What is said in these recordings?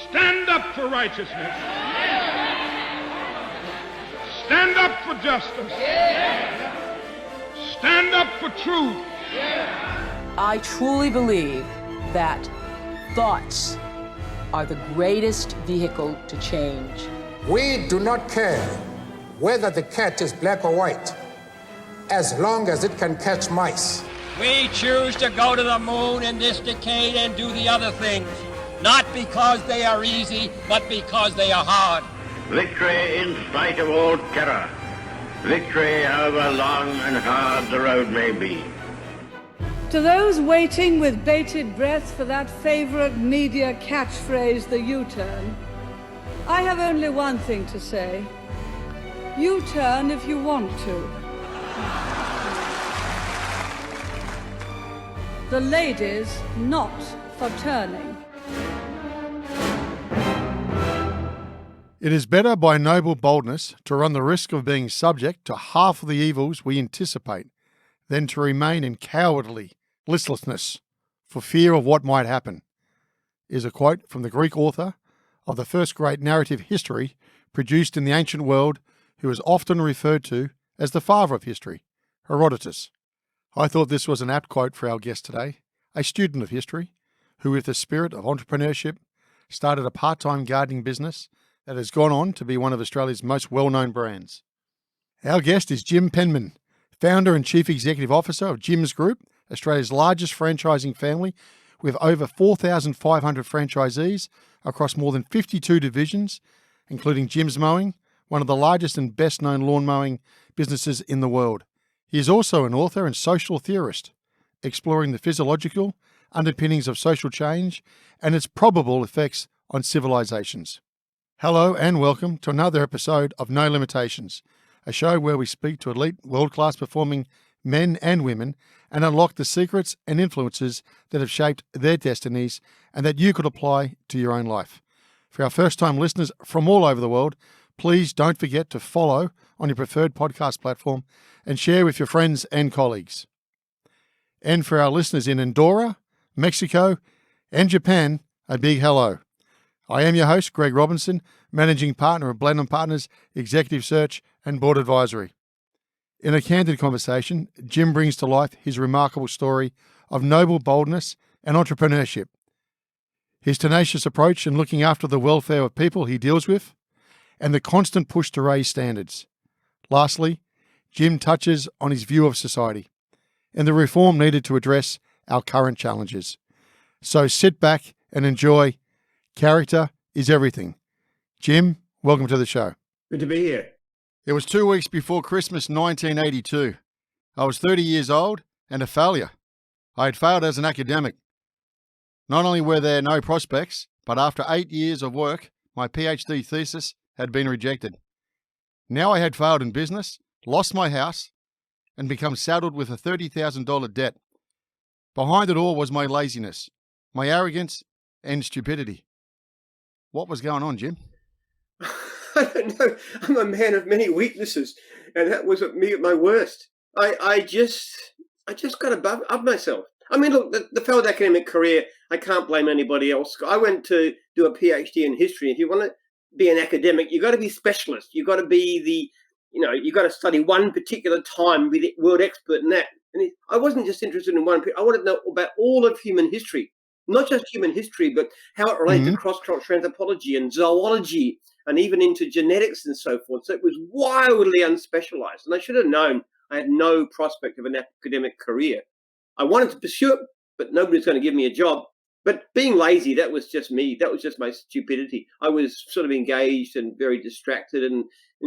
Stand up for righteousness. Stand up for justice. Stand up for truth. I truly believe that thoughts are the greatest vehicle to change. We do not care whether the cat is black or white, as long as it can catch mice. We choose to go to the moon in this decade and do the other things, not because they are easy, but because they are hard. Victory in spite of all terror. Victory however long and hard the road may be. To those waiting with bated breath for that favorite media catchphrase, the U-turn, I have only one thing to say. U-turn if you want to. The ladies not for turning. It is better by noble boldness to run the risk of being subject to half of the evils we anticipate than to remain in cowardly listlessness for fear of what might happen, is a quote from the Greek author of the first great narrative history produced in the ancient world, who is often referred to as the father of history, Herodotus. I thought this was an apt quote for our guest today, a student of history, who with the spirit of entrepreneurship started a part-time gardening business that has gone on to be one of Australia's most well-known brands. Our guest is Jim Penman, founder and chief executive officer of Jim's Group, Australia's largest franchising family, with over 4,500 franchisees across more than 52 divisions, including Jim's Mowing, one of the largest and best-known lawn mowing businesses in the world. He is also an author and social theorist, exploring the physiological underpinnings of social change and its probable effects on civilizations. Hello and welcome to another episode of No Limitations, a show where we speak to elite, world-class performing men and women and unlock the secrets and influences that have shaped their destinies and that you could apply to your own life. For our first-time listeners from all over the world, please don't forget to follow on your preferred podcast platform and share with your friends and colleagues. And for our listeners in Andorra, Mexico, and Japan, a big hello. I am your host, Greg Robinson, Managing Partner of Blenheim Partners, Executive Search and Board Advisory. In a candid conversation, Jim brings to life his remarkable story of noble boldness and entrepreneurship, his tenacious approach in looking after the welfare of people he deals with, and the constant push to raise standards. Lastly, Jim touches on his view of society and the reform needed to address our current challenges. So sit back and enjoy. Character is everything. Jim, welcome to the show. Good to be here. It was 2 weeks before Christmas 1982. I was 30 years old and a failure. I had failed as an academic. Not only were there no prospects, but after 8 years of work, my PhD thesis had been rejected. Now I had failed in business, lost my house, and become saddled with a $30,000 debt. Behind it all was my laziness, my arrogance, and stupidity. What was going on, Jim? I don't know. I'm a man of many weaknesses, and that was me at my worst. I just got above myself. I mean, look, the failed academic career, I can't blame anybody else. I went to do a PhD in history. If you want to be an academic, you've got to be specialist. You've got to be you've got to study one particular time, be the world expert in that. And I wasn't just interested in one. I wanted to know about all of human history, not just human history, but how it relates to cross-cultural anthropology and zoology and even into genetics and so forth. So it was wildly unspecialized. And I should have known I had no prospect of an academic career. I wanted to pursue it, but nobody's going to give me a job. But being lazy, that was just me. That was just my stupidity. I was sort of engaged and very distracted and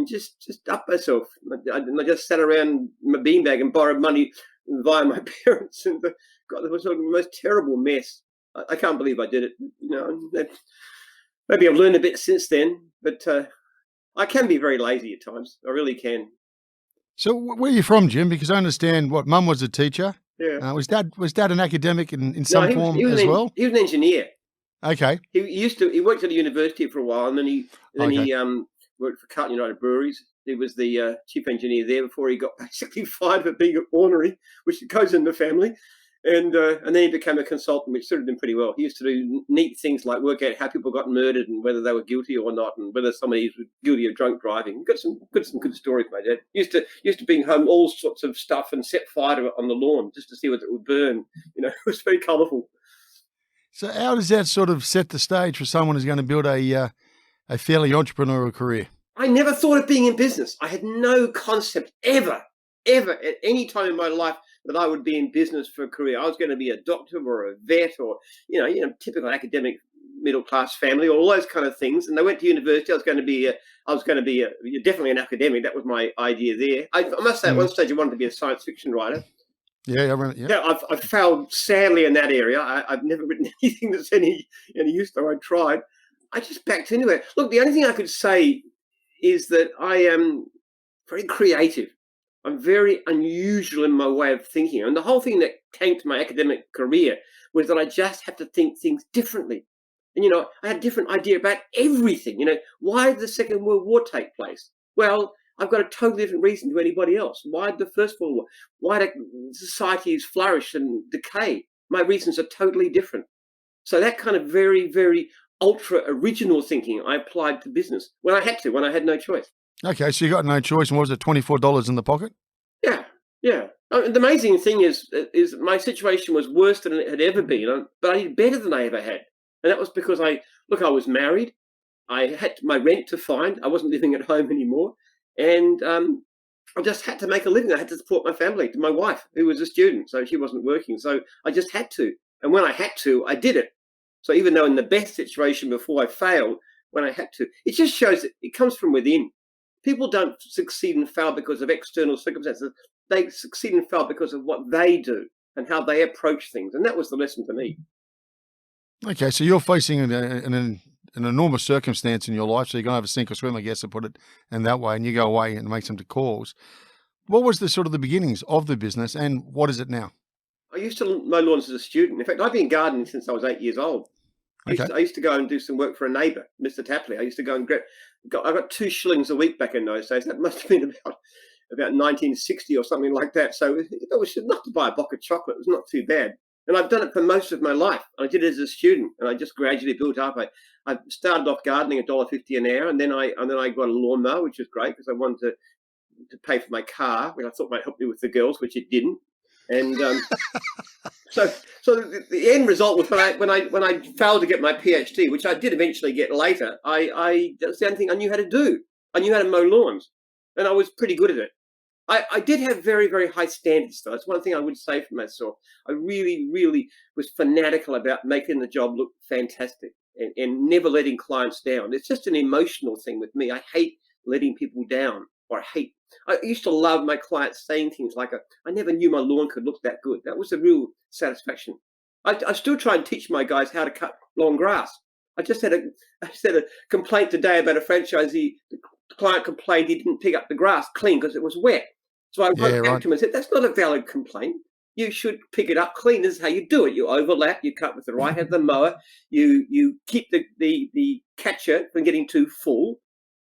just up myself. I just sat around my beanbag and borrowed money via my parents. And God, it was the most terrible mess. I can't believe I did it. Maybe I've learned a bit since then, but I can be very lazy at times. I really can. So where are you from, Jim? Because I understand what Mum was a teacher. Yeah. Was Dad an academic in some form as well? He was an engineer. Okay. He worked at a university for a while, and then he worked for Carlton United Breweries. He was the chief engineer there before he got basically fired for being an ornery, which goes in the family. And then he became a consultant, which suited him pretty well. He used to do neat things like work out how people got murdered and whether they were guilty or not, and whether somebody was guilty of drunk driving. Got some good stories, my dad. Used to bring home all sorts of stuff and set fire to it on the lawn just to see whether it would burn. It was very colourful. So how does that sort of set the stage for someone who's going to build a fairly entrepreneurial career? I never thought of being in business. I had no concept ever at any time in my life that I would be in business for a career. I was going to be a doctor or a vet or, typical academic middle-class family, all those kind of things. And I went to university. I was going to be definitely an academic. That was my idea there. I must say at one stage I wanted to be a science fiction writer. Yeah, I remember. Yeah. I've failed sadly in that area. I've never written anything that's any use, though I tried. I just backed into it. Look, the only thing I could say is that I am very creative. I'm very unusual in my way of thinking. And the whole thing that came to my academic career was that I just had to think things differently. And, I had a different idea about everything. Why did the Second World War take place? Well, I've got a totally different reason to anybody else. Why did the First World War? Why did societies flourish and decay? My reasons are totally different. So that kind of very, very ultra original thinking I applied to business when I had no choice. Okay, so you got no choice, and what was it, $24 in the pocket? Yeah. The amazing thing is my situation was worse than it had ever been, but I did better than I ever had. And that was because I was married. I had my rent to find. I wasn't living at home anymore. And I just had to make a living. I had to support my family, my wife, who was a student, so she wasn't working. So I just had to. And when I had to, I did it. So even though in the best situation before I failed, when I had to, it just shows that it comes from within. People don't succeed and fail because of external circumstances. They succeed and fail because of what they do and how they approach things. And that was the lesson to me. Okay, so you're facing an enormous circumstance in your life, so you're going to have to sink or swim, I guess, to put it in that way, and you go away and make some calls. What was the beginnings of the business, and what is it now? I used to mow lawns as a student. In fact, I've been gardening since I was 8 years old. I used to go and do some work for a neighbour, Mr. Tapley. I used to go and I got 2 shillings a week back in those days. That must have been about 1960 or something like that. So it was not to buy a box of chocolate. It was not too bad. And I've done it for most of my life. I did it as a student, and I just gradually built up. I started off gardening $1.50 an hour, and then I got a lawnmower, which was great because I wanted to pay for my car, which I thought might help me with the girls, which it didn't. And so the end result was when I failed to get my PhD, which I did eventually get later. That's the only thing I knew how to do. I knew how to mow lawns, and I was pretty good at it. I did have very, very high standards, though. That's one thing I would say for myself. I really, really was fanatical about making the job look fantastic and never letting clients down. It's just an emotional thing with me. I hate letting people down, I used to love my clients saying things like, I never knew my lawn could look that good. That was a real satisfaction. I still try and teach my guys how to cut long grass. I just had a complaint today about a franchisee. The client complained he didn't pick up the grass clean because it was wet. So I wrote back to him and said, that's not a valid complaint. You should pick it up clean. This is how you do it. You overlap, you cut with the right hand of the mower, you keep the catcher from getting too full.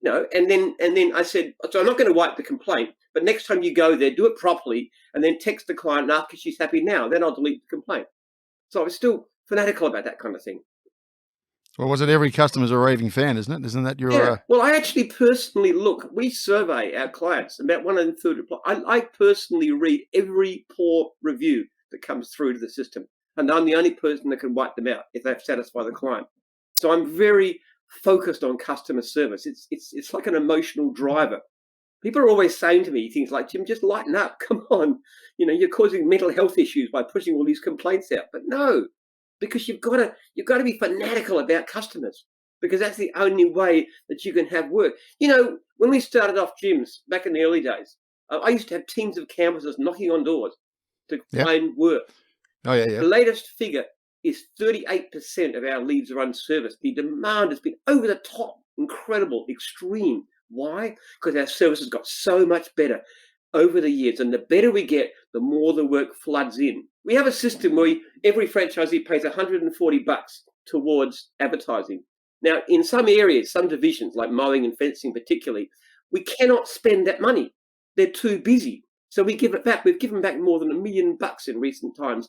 And then I said, so I'm not going to wipe the complaint, but next time you go there, do it properly, and then text the client and ask if she's happy now. Then I'll delete the complaint. So I was still fanatical about that kind of thing. Well, was it every customer's a raving fan, isn't it? Isn't that your... Yeah. Well, I actually personally we survey our clients, about 1/3 reply. I personally read every poor review that comes through to the system, and I'm the only person that can wipe them out if they've satisfied the client. So I'm very focused on customer service. It's like an emotional driver. People are always saying to me things like, Jim, just lighten up. Come on. You're causing mental health issues by pushing all these complaints out. But no, because you've got to be fanatical about customers, because that's the only way that you can have work. When we started off gyms back in the early days, I used to have teams of canvassers knocking on doors to find work. Oh, yeah. The latest figure is 38% of our leads are unserviced. The demand has been over the top, incredible, extreme. Why? Because our service has got so much better over the years, and the better we get, the more the work floods in. We have a system where every franchisee pays $140 towards advertising. Now, in some areas, some divisions like mowing and fencing particularly, we cannot spend that money. They're too busy. So we give it back. We've given back more than $1 million in recent times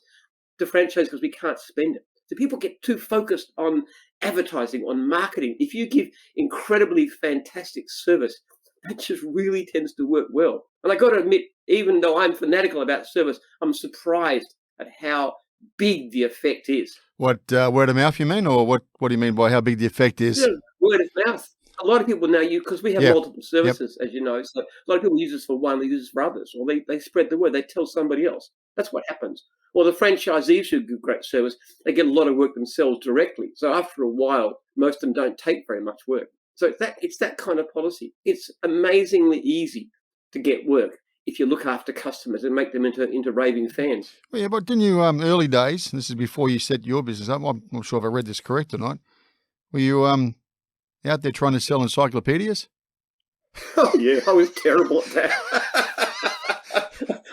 to franchise because we can't spend it. So people get too focused on advertising, on marketing. If you give incredibly fantastic service, that just really tends to work well. And I got to admit, even though I'm fanatical about service, I'm surprised at how big the effect is. What, word of mouth you mean, or what do you mean by how big the effect is? Word of mouth. A lot of people know you because we have multiple services, as you know. So a lot of people use us for one, they use us for others, or they spread the word. They tell somebody else. That's what happens. Or the franchisees who give great service, they get a lot of work themselves directly. So after a while, most of them don't take very much work. So it's that kind of policy. It's amazingly easy to get work if you look after customers and make them into raving fans. Well, yeah, but didn't you, early days, and this is before you set your business up, I'm not sure if I read this correct or not, were you out there trying to sell encyclopedias? Oh, yeah, I was terrible at that.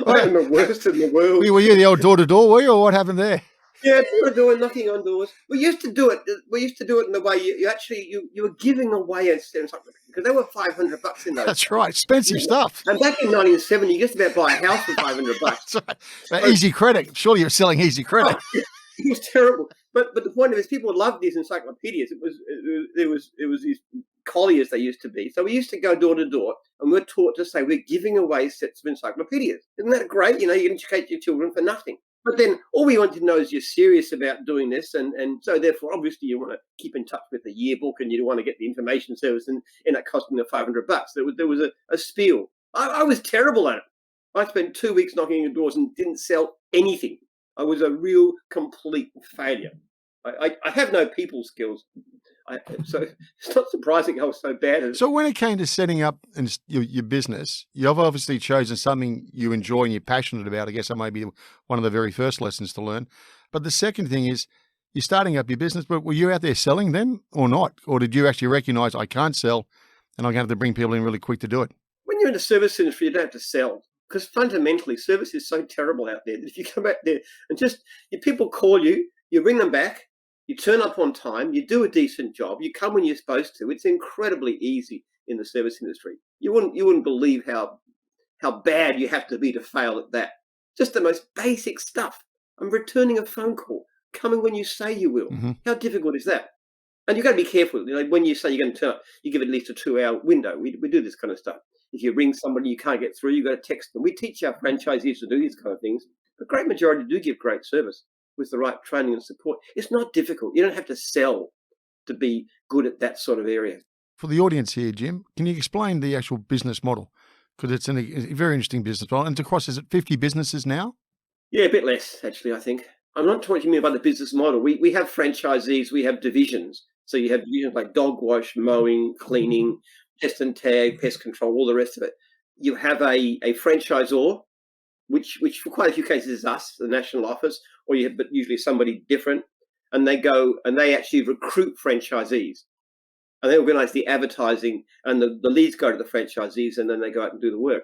I am the worst in the world. Were you the old door-to-door, were you, or what happened there? Yeah, door-to-door, knocking on doors. We used to do it in the way you were giving away encyclopedias because they were $500 in those. That's right, expensive stuff. And back in 1970, you just about buy a house for $500. That's right. Easy credit. Surely you're selling easy credit. Oh, it was terrible. But the point of it is, people loved these encyclopedias. It was these colliers they used to be. So we used to go door to door, and we were taught to say we're giving away sets of encyclopedias. Isn't that great? You can educate your children for nothing. But then all we want to know is you're serious about doing this, and so therefore obviously you want to keep in touch with the yearbook, and you want to get the information service, and that costing them $500. There was a spiel. I was terrible at it. I spent 2 weeks knocking on doors and didn't sell anything. I was a real complete failure. I have no people skills. So it's not surprising I was so bad at it. So when it came to setting up your business, you've obviously chosen something you enjoy and you're passionate about. I guess that may be one of the very first lessons to learn. But the second thing is you're starting up your business, but were you out there selling then or not? Or did you actually recognize I can't sell and I'm going to have to bring people in really quick to do it? When you're in the service industry, you don't have to sell. Because fundamentally, service is so terrible out there that if you come back there and people call you, you ring them back, you turn up on time, you do a decent job, you come when you're supposed to. It's incredibly easy in the service industry. You wouldn't believe how bad you have to be to fail at that. Just the most basic stuff. I'm returning a phone call, coming when you say you will. Mm-hmm. How difficult is that? And you've got to be careful. When you say you're going to turn up, you give it at least a 2-hour window. We do this kind of stuff. If you ring somebody you can't get through, you've got to text them. We teach our franchisees to do these kind of things. The great majority do give great service with the right training and support. It's not difficult. You don't have to sell to be good at that sort of area. For the audience here, Jim, can you explain the actual business model? Because it's a very interesting business model. And across, is it 50 businesses now? Yeah, a bit less, actually, I think. I'm not talking to you about the business model. We have franchisees, we have divisions. So you have divisions like dog wash, mowing, cleaning, test and tag, pest control, all the rest of it. You have a franchisor, which for quite a few cases is us, the national office, but usually somebody different. And they go and they actually recruit franchisees. And they organize the advertising, and the leads go to the franchisees, and then they go out and do the work.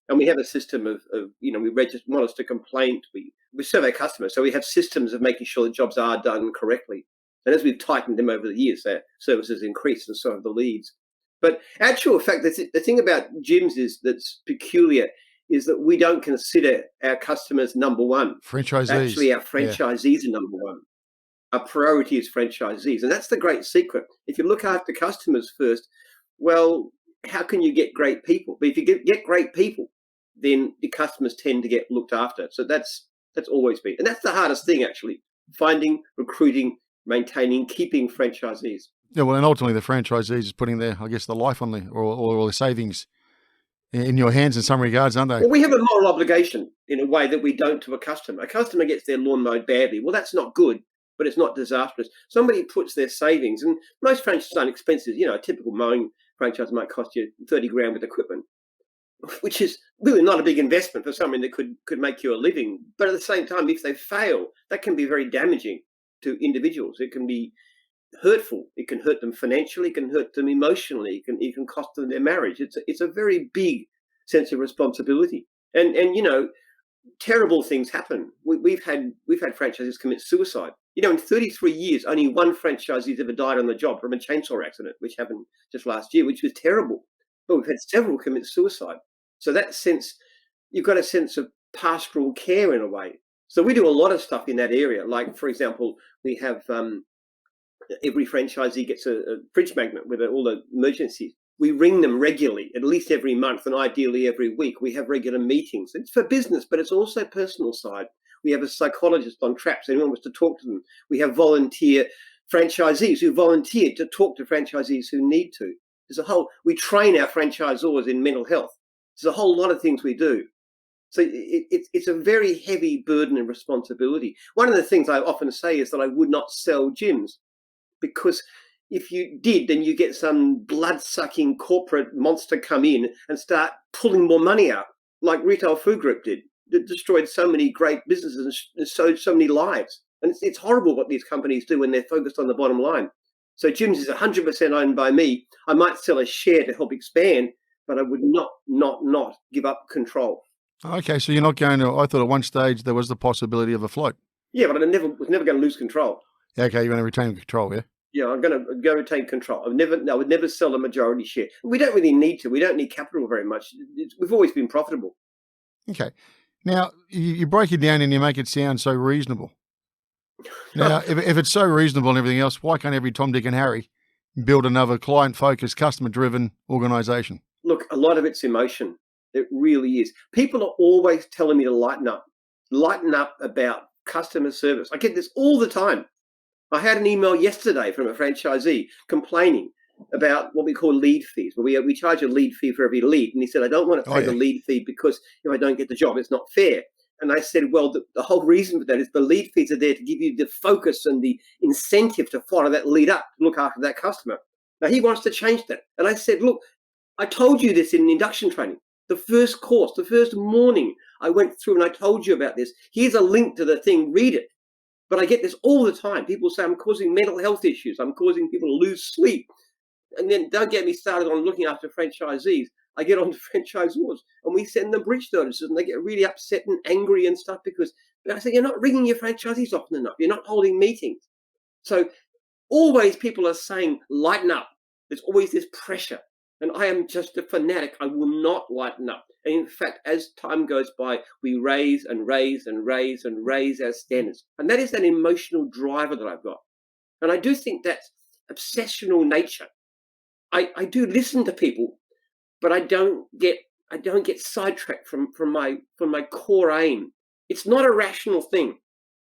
And we have a system of we register models to complaint. We serve our customers. So we have systems of making sure the jobs are done correctly. And as we've tightened them over the years, their services increase and so have the leads. But actual fact, the thing about gyms that's peculiar is that we don't consider our customers number one. Franchisees. Actually, our franchisees are number one. Our priority is franchisees. And that's the great secret. If you look after customers first, well, how can you get great people? But if you get great people, then the customers tend to get looked after. So that's always been. And that's the hardest thing, actually, finding, recruiting, maintaining, keeping franchisees. Yeah, well, and ultimately the franchisees is putting their life on or their savings in your hands in some regards, aren't they? Well, we have a moral obligation in a way that we don't to a customer. A customer gets their lawn mowed badly. Well, that's not good, but it's not disastrous. Somebody puts their savings, and most franchises aren't expensive. A typical mowing franchise might cost you $30,000 with equipment, which is really not a big investment for something that could make you a living. But at the same time, if they fail, that can be very damaging to individuals. It can be hurtful. It can hurt them financially. It can hurt them emotionally. It can cost them their marriage. It's a very big sense of responsibility. And terrible things happen. We've had franchisees commit suicide. In 33 years, only one franchisee's ever died on the job from a chainsaw accident, which happened just last year, which was terrible. But we've had several commit suicide. So that sense, you've got a sense of pastoral care in a way. So we do a lot of stuff in that area. Like, for example, we have every franchisee gets a fridge magnet with all the emergencies. We ring them regularly, at least every month, and ideally every week. We have regular meetings. It's for business, but it's also personal side. We have a psychologist on traps. Anyone wants to talk to them. We have volunteer franchisees who volunteer to talk to franchisees who need to. We train our franchisors in mental health. There's a whole lot of things we do. So it's a very heavy burden and responsibility. One of the things I often say is that I would not sell gyms, because if you did, then you get some blood-sucking corporate monster come in and start pulling more money out, like Retail Food Group did. It destroyed so many great businesses and sowed so many lives. And it's horrible what these companies do when they're focused on the bottom line. So gyms is 100% owned by me. I might sell a share to help expand, but I would not give up control. Okay, so you're not going to. I thought at one stage there was the possibility of a float. Yeah, but I was never going to lose control. Okay, you're going to retain control, yeah? Yeah, I'm going to go retain control. I would never sell a majority share. We don't really need to. We don't need capital very much. We've always been profitable. Okay. Now, you break it down and you make it sound so reasonable. Now, if it's so reasonable and everything else, why can't every Tom, Dick and Harry build another client-focused, customer-driven organisation? Look, a lot of it's emotion. It really is. People are always telling me to lighten up about customer service. I get this all the time. I had an email yesterday from a franchisee complaining about what we call lead fees, where we charge a lead fee for every lead. And he said, I don't want to pay the lead fee because if I don't get the job, it's not fair. And I said, well, the whole reason for that is the lead fees are there to give you the focus and the incentive to follow that lead up, to look after that customer. Now, he wants to change that. And I said, look, I told you this in induction training. The first course, the first morning I went through and I told you about this. Here's a link to the thing, read it. But I get this all the time. People say I'm causing mental health issues. I'm causing people to lose sleep. And then don't get me started on looking after franchisees. I get on to franchisors and we send them breach notices and they get really upset and angry and stuff because I say, you're not ringing your franchisees often enough. You're not holding meetings. So always people are saying, lighten up. There's always this pressure. And I am just a fanatic. I will not lighten up. And in fact, as time goes by, we raise and raise and raise and raise our standards. And that is an emotional driver that I've got. And I do think that's obsessional nature. I do listen to people, but I don't get sidetracked from my core aim. It's not a rational thing.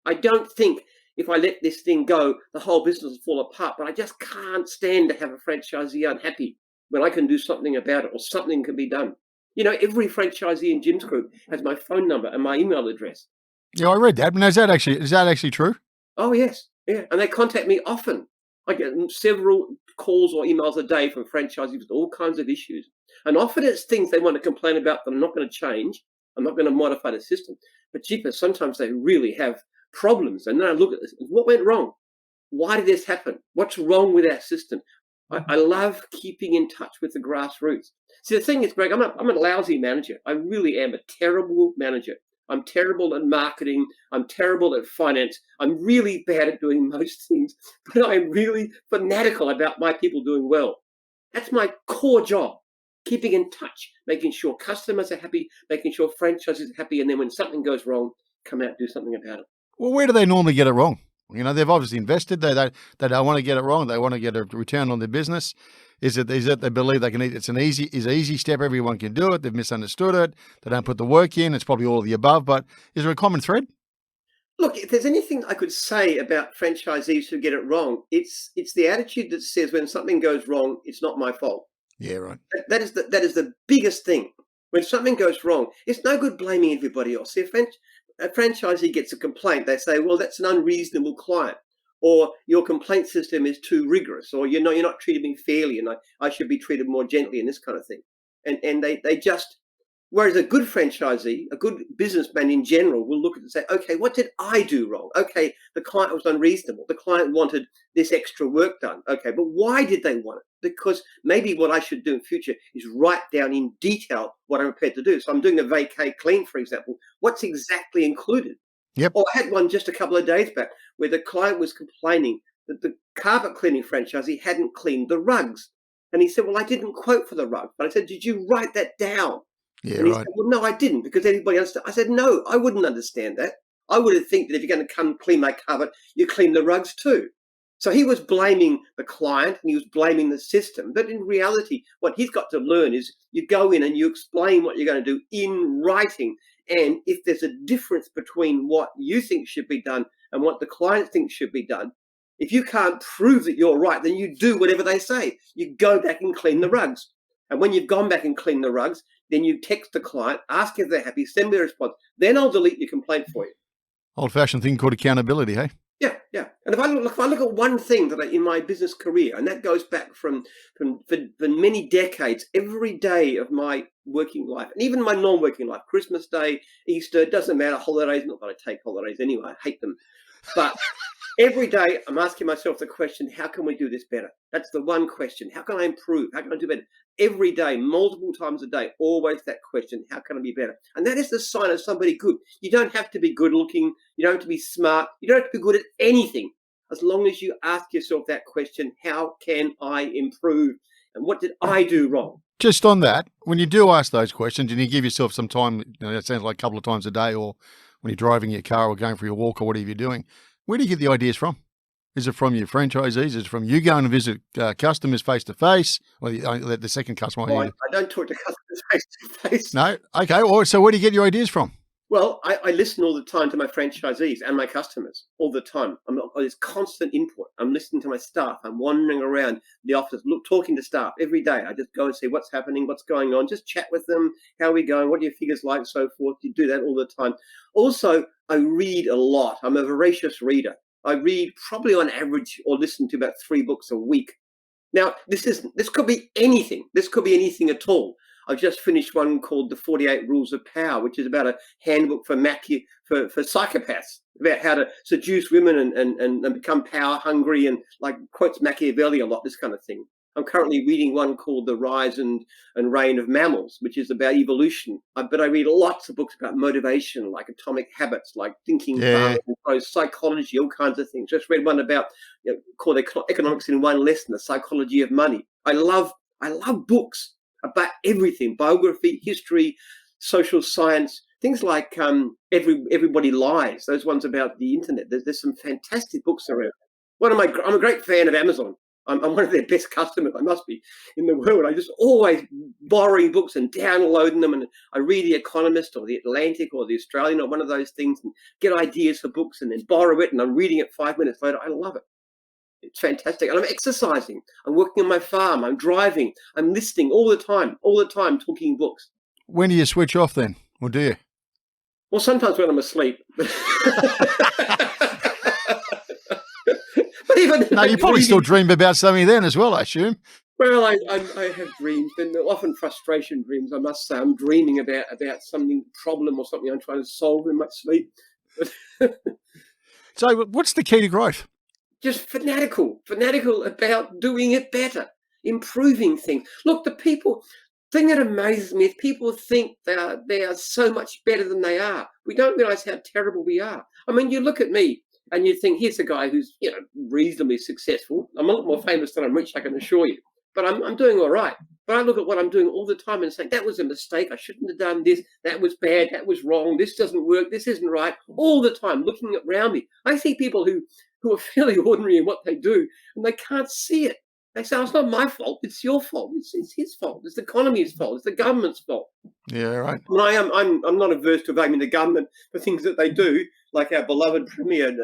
I don't think if I let this thing go, the whole business will fall apart. But I just can't stand to have a franchisee unhappy when I can do something about it or something can be done. You know, every franchisee in Jim's Group has my phone number and my email address. Yeah, I read that. But is that actually true? Oh, yes. Yeah. And they contact me often. I get several calls or emails a day from franchisees with all kinds of issues. And often it's things they want to complain about that I'm not going to change. I'm not going to modify the system. But jeepers, sometimes they really have problems. And then I look at this. What went wrong? Why did this happen? What's wrong with our system? I love keeping in touch with the grassroots. See, the thing is, Greg, I'm a lousy manager. I really am a terrible manager. I'm terrible at marketing. I'm terrible at finance. I'm really bad at doing most things, but I'm really fanatical about my people doing well. That's my core job, keeping in touch, making sure customers are happy, making sure franchises are happy, and then when something goes wrong, come out and do something about it. Well, where do they normally get it wrong? You know, they've obviously invested. They don't want to get it wrong. They want to get a return on their business. Is it they believe they can? It's an easy step. Everyone can do it. They've misunderstood it. They don't put the work in. It's probably all of the above. But is there a common thread? Look, if there's anything I could say about franchisees who get it wrong, it's the attitude that says when something goes wrong, it's not my fault. Yeah, right. That is the biggest thing. When something goes wrong, it's no good blaming everybody else. If a franchisee gets a complaint, they say, well, that's an unreasonable client, or your complaint system is too rigorous, or you're not treating me fairly and I should be treated more gently, and this kind of thing. And they just, whereas a good franchisee, a good businessman in general will look at it and say, okay, what did I do wrong? Okay, the client was unreasonable. The client wanted this extra work done. Okay, but why did they want it? Because maybe what I should do in future is write down in detail what I'm prepared to do. So I'm doing a vacay clean, for example. What's exactly included? Yep. Or I had one just a couple of days back where the client was complaining that the carpet cleaning franchisee hadn't cleaned the rugs. And he said, well, I didn't quote for the rug. But I said, did you write that down? Yeah, and he right. said, well, no, I didn't, because everybody understood. I said, no, I wouldn't understand that. I would think that if you're going to come clean my cupboard, you clean the rugs too. So he was blaming the client and he was blaming the system. But in reality, what he's got to learn is you go in and you explain what you're going to do in writing. And if there's a difference between what you think should be done and what the client thinks should be done, if you can't prove that you're right, then you do whatever they say. You go back and clean the rugs. And when you've gone back and cleaned the rugs, then you text the client, ask if they're happy, send me a response. Then I'll delete your complaint for you. Old-fashioned thing called accountability, hey? Yeah, yeah. And if I look at one thing that in my business career, and that goes back for many decades, every day of my working life, and even my non-working life, Christmas Day, Easter, it doesn't matter, holidays, not that I take holidays anyway, I hate them. But every day I'm asking myself the question, how can we do this better? That's the one question. How can I improve? How can I do better? Every day, multiple times a day, always that question, how can I be better? And that is the sign of somebody good. You don't have to be good looking. You don't have to be smart. You don't have to be good at anything. As long as you ask yourself that question, how can I improve? And what did I do wrong? Just on that, when you do ask those questions and you give yourself some time, that sounds like a couple of times a day, or when you're driving your car or going for your walk or whatever you're doing, where do you get the ideas from? Is it from your franchisees? Is it from you going to visit customers face-to-face? Or the second customer? I don't talk to customers face-to-face. No? Okay. So where do you get your ideas from? Well, I listen all the time to my franchisees and my customers all the time. There's constant input. I'm listening to my staff. I'm wandering around the office, talking to staff every day. I just go and see what's happening, what's going on, just chat with them. How are we going? What are your figures like? So forth. You do that all the time. Also, I read a lot. I'm a voracious reader. I read probably on average or listen to about 3 books a week. Now, this could be anything. This could be anything at all. I've just finished one called The 48 Rules of Power, which is about a handbook for psychopaths, about how to seduce women and become power hungry, and like quotes Machiavelli a lot, this kind of thing. I'm currently reading one called The Rise and Reign of Mammals, which is about evolution. But I read lots of books about motivation, like Atomic Habits, like Thinking Fast, psychology, all kinds of things. Just read one about called Economics in One Lesson, The Psychology of Money. I love books about everything: biography, history, social science, things like Everybody Lies. Those ones about the internet. There's some fantastic books around. I'm a great fan of Amazon. I'm one of their best customers, I must be, in the world. I just always borrowing books and downloading them, and I read The Economist or The Atlantic or The Australian or one of those things and get ideas for books and then borrow it, and I'm reading it 5 minutes later. I love it. It's fantastic. And I'm exercising. I'm working on my farm. I'm driving. I'm listening all the time, talking books. When do you switch off then, or do you? Well, sometimes when I'm asleep. No, you probably still dream about something then as well, I assume. Well, I have dreams, and often frustration dreams, I must say. I'm dreaming about something, problem or something I'm trying to solve in my sleep. So what's the key to growth? Just fanatical about doing it better, improving things. Look, the thing that amazes me is people think they are so much better than they are. We don't realize how terrible we are. I mean, you look at me, and you think, here's a guy who's, reasonably successful. I'm a lot more famous than I'm rich, I can assure you. But I'm doing all right. But I look at what I'm doing all the time and say, that was a mistake. I shouldn't have done this. That was bad. That was wrong. This doesn't work. This isn't right. All the time, looking around me. I see people who are fairly ordinary in what they do, and they can't see it. They say, it's not my fault. It's your fault. It's his fault. It's the economy's fault. It's the government's fault. Yeah, right. And I'm not averse to blaming the government for things that they do, like our beloved Premier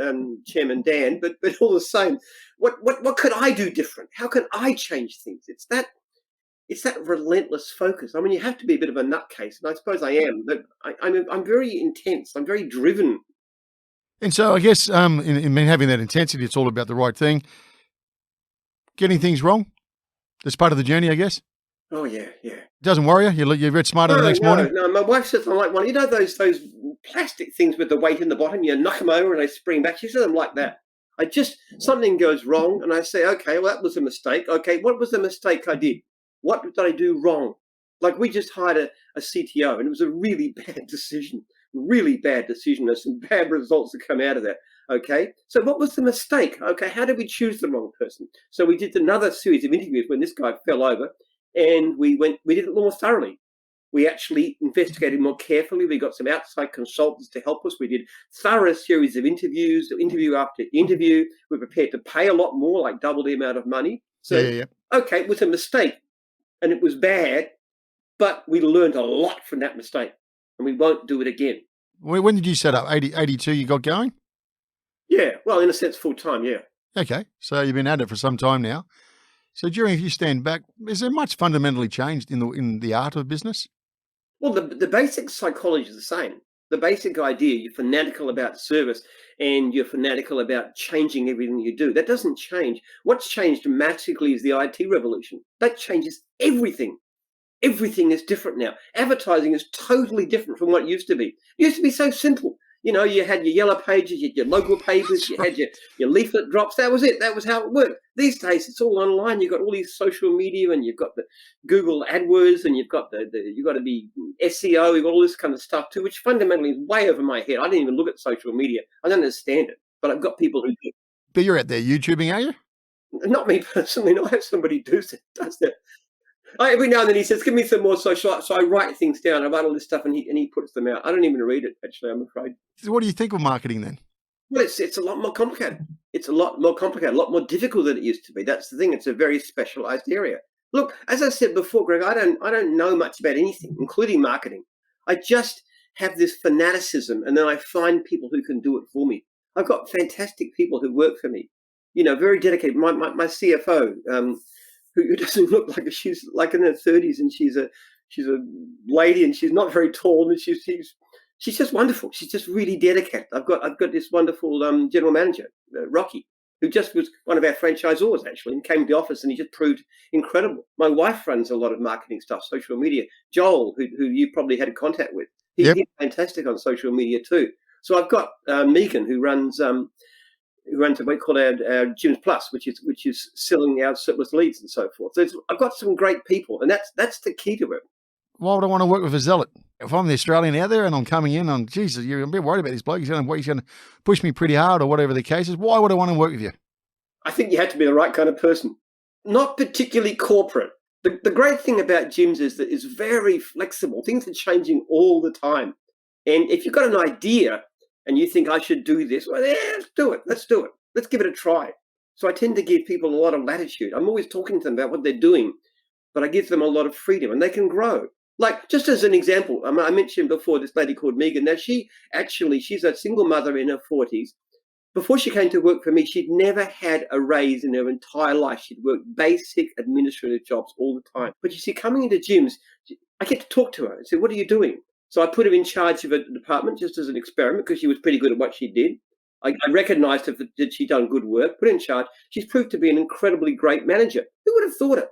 Chairman Dan. But all the same, what could I do different? How can I change things? It's that relentless focus. I mean, you have to be a bit of a nutcase, and I suppose I am. But I'm very intense. I'm very driven. And so I guess in having that intensity, it's all about the right thing. Getting things wrong, that's part of the journey, I guess. Oh yeah. Doesn't worry you. You're a bit smarter the next morning. No, my wife says I'm like one. Those plastic things with the weight in the bottom. You knock them over and they spring back. She says I'm like that. Something goes wrong, and I say, okay, well that was a mistake. Okay, what was the mistake I did? What did I do wrong? Like we just hired a CTO, and it was a really bad decision. There's some bad results that come out of that. Okay, so what was the mistake? Okay, how did we choose the wrong person? So we did another series of interviews when this guy fell over, and we did it more thoroughly. We actually investigated more carefully. We got some outside consultants to help us. We did thorough series of interviews, interview after interview. We're prepared to pay a lot more, like double the amount of money. So, okay, it was a mistake and it was bad, but we learned a lot from that mistake and we won't do it again. When did you set up? 82 you got going? Yeah, well, in a sense, full time, yeah. Okay, so you've been at it for some time now. So if you stand back, is there much fundamentally changed in the art of business? Well, the basic psychology is the same. The basic idea, you're fanatical about service and you're fanatical about changing everything you do. That doesn't change. What's changed dramatically is the IT revolution. That changes everything. Everything is different now. Advertising is totally different from what it used to be. It used to be so simple. You know, you had your yellow pages, you had your local papers, you had your leaflet drops. That was it. That was how it worked. These days, it's all online. You've got all these social media, and you've got the Google AdWords, and you've got you've got to be SEO. You've got all this kind of stuff too, which fundamentally is way over my head. I didn't even look at social media. I don't understand it, but I've got people who do. But you're out there YouTubing, are you? Not me personally. No, I have somebody who does that. Every now and then he says, "Give me some more social." So I write things down. I write all this stuff, and he puts them out. I don't even read it. Actually, I'm afraid. So what do you think of marketing then? Well, it's a lot more complicated. It's a lot more complicated, a lot more difficult than it used to be. That's the thing. It's a very specialized area. Look, as I said before, Greg, I don't know much about anything, including marketing. I just have this fanaticism, and then I find people who can do it for me. I've got fantastic people who work for me. You know, very dedicated. My CFO. Who doesn't look like she's like in her 30s, and she's a lady, and she's not very tall, and she's just wonderful. She's just really dedicated. I've got this wonderful general manager, Rocky, who just was one of our franchisors actually, and came to the office, and he just proved incredible. My wife runs a lot of marketing stuff, social media. Joel, who you probably had contact with, he's fantastic on social media too. So I've got Megan, who runs what we call our Gyms Plus, which is selling our surplus leads and so forth. So I've got some great people, and that's the key to it. Why would I want to work with a zealot? If I'm the Australian out there and I'm coming in on, Jesus, you're a bit worried about this bloke. He's going to push me pretty hard or whatever the case is. Why would I want to work with you? I think you have to be the right kind of person. Not particularly corporate. The great thing about gyms is that it's very flexible. Things are changing all the time. And if you've got an idea and you think I should do this, well, yeah, let's do it. Let's give it a try. So I tend to give people a lot of latitude. I'm always talking to them about what they're doing, but I give them a lot of freedom and they can grow. Like, just as an example, I mentioned before this lady called Megan. Now, she's a single mother in her 40s. Before she came to work for me, she'd never had a raise in her entire life. She'd worked basic administrative jobs all the time. But you see, coming into gyms, I get to talk to her and say, what are you doing? So I put her in charge of a department just as an experiment because she was pretty good at what she did. I recognized that she'd done good work, put her in charge. She's proved to be an incredibly great manager. Who would have thought it?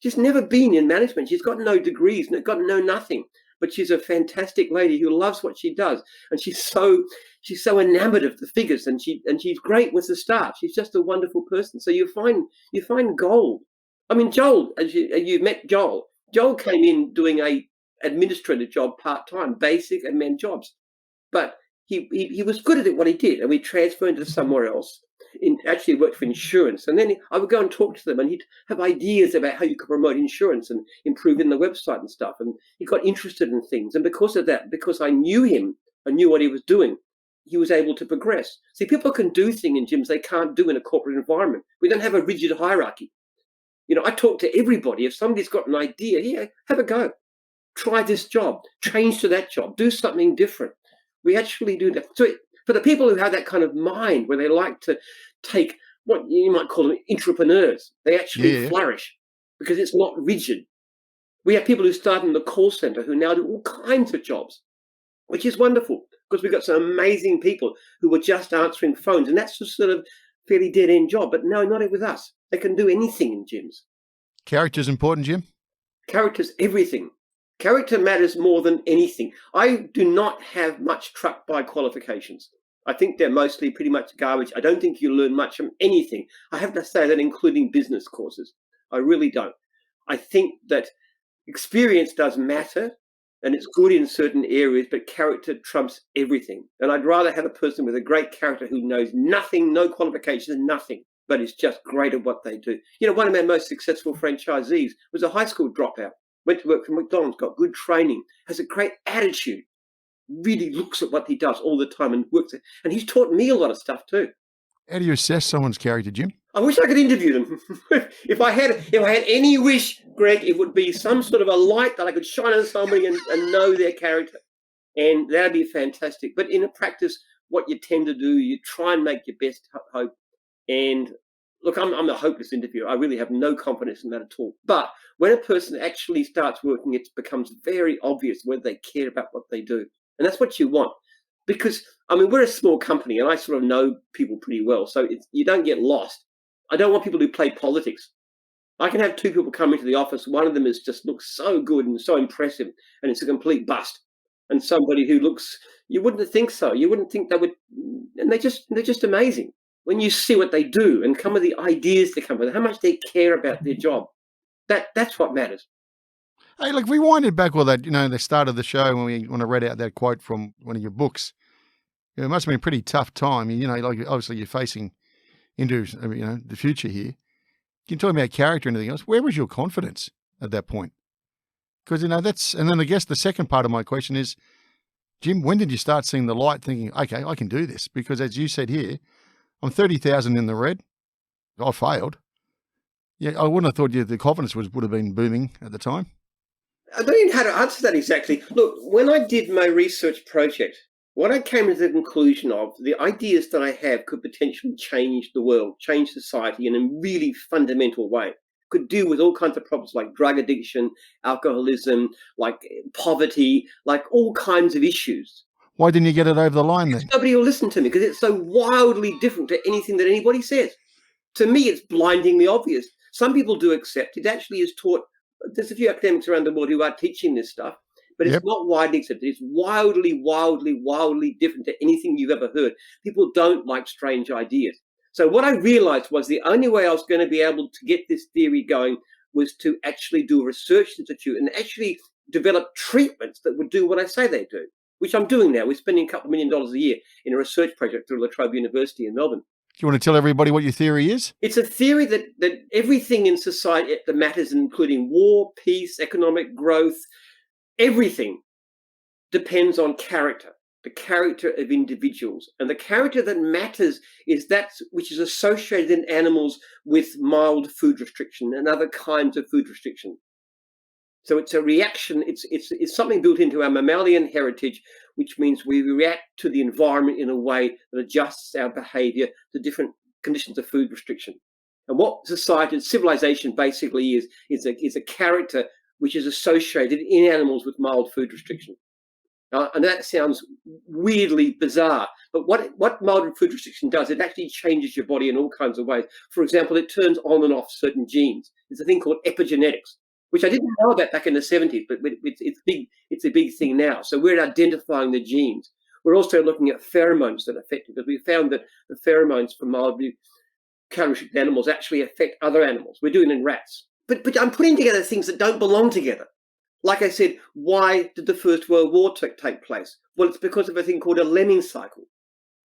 She's never been in management. She's got no degrees, got no nothing. But she's a fantastic lady who loves what she does. And she's so enamored of the figures, and she's great with the staff. She's just a wonderful person. So you find gold. I mean, Joel, as you met Joel. Joel came in doing a administrative job part-time, basic admin jobs. But he was good at what he did, and we transferred him to somewhere else. Actually worked for insurance, and then I would go and talk to them, and he'd have ideas about how you could promote insurance and improve in the website and stuff. And he got interested in things, and because of that, because I knew him, I knew what he was doing, he was able to progress. See, people can do things in gyms they can't do in a corporate environment. We don't have a rigid hierarchy. You know, I talk to everybody. If somebody's got an idea, here, have a go. Try this job, change to that job, do something different. We actually do that. So for the people who have that kind of mind where they like to take what you might call them entrepreneurs, they actually flourish because it's not rigid. We have people who start in the call center who now do all kinds of jobs, which is wonderful because we've got some amazing people who are just answering phones, and that's a sort of fairly dead-end job. But no, not with us. They can do anything in gyms. Character's important, Jim? Character's everything. Character matters more than anything. I do not have much truck by qualifications. I think they're mostly pretty much garbage. I don't think you learn much from anything. I have to say that, including business courses. I really don't. I think that experience does matter, and it's good in certain areas, but character trumps everything. And I'd rather have a person with a great character who knows nothing, no qualifications, nothing, but is just great at what they do. You know, one of my most successful franchisees was a high school dropout. went to work for McDonald's, got good training, has a great attitude, really looks at what he does all the time and works it. And he's taught me a lot of stuff too. How do you assess someone's character, Jim? I wish I could interview them. If I had any wish, Greg, it would be some sort of a light that I could shine on somebody and know their character. And that'd be fantastic. But in a practice, what you tend to do, you try and make your best hope. And look, I'm a hopeless interviewer. I really have no confidence in that at all. But when a person actually starts working, it becomes very obvious whether they care about what they do. And that's what you want. Because, I mean, we're a small company and I sort of know people pretty well. So you don't get lost. I don't want people who play politics. I can have two people come into the office. One of them is just looks so good and so impressive, and it's a complete bust. And somebody who looks, you wouldn't think so. You wouldn't think they would, and they're just amazing. When you see what they do and come with the ideas they come with, how much they care about their job, that's what matters. Hey, look, rewinded back all that, the start of the show when I read out that quote from one of your books. It must have been a pretty tough time. Like obviously you're facing into the future here. You can talk about character and anything else. Where was your confidence at that point? Because that's, and then I guess the second part of my question is, Jim, when did you start seeing the light, thinking, okay, I can do this? Because as you said here, I'm 30,000 in the red. I failed. Yeah, I wouldn't have thought the confidence would have been booming at the time. I don't even know how to answer that exactly. Look, when I did my research project, what I came to the conclusion of, the ideas that I have could potentially change the world, change society in a really fundamental way. Could deal with all kinds of problems like drug addiction, alcoholism, like poverty, like all kinds of issues. Why didn't you get it over the line then? Nobody will listen to me because it's so wildly different to anything that anybody says. To me, it's blindingly obvious. Some people do accept it. Actually is taught. There's a few academics around the world who are teaching this stuff, but it's not widely accepted. It's wildly, wildly, wildly different to anything you've ever heard. People don't like strange ideas. So what I realized was the only way I was going to be able to get this theory going was to actually do a research institute and actually develop treatments that would do what I say they do, which I'm doing now. We're spending $2 million a year in a research project through La Trobe University in Melbourne. Do you want to tell everybody what your theory is? It's a theory that everything in society that matters, including war, peace, economic growth, everything depends on character, the character of individuals. And the character that matters is that which is associated in animals with mild food restriction and other kinds of food restriction. So it's a reaction, it's something built into our mammalian heritage, which means we react to the environment in a way that adjusts our behavior to different conditions of food restriction. And what society, civilization basically is a character which is associated in animals with mild food restriction. And that sounds weirdly bizarre, but what mild food restriction does, it actually changes your body in all kinds of ways. For example, it turns on and off certain genes. It's a thing called epigenetics, which I didn't know about back in the 70s, but it's big. It's a big thing now. So we're identifying the genes. We're also looking at pheromones that affect it, because we found that the pheromones for mildly calorie-restricted animals actually affect other animals. We're doing it in rats. But I'm putting together things that don't belong together. Like I said, why did the First World War take place? Well, it's because of a thing called a lemming cycle,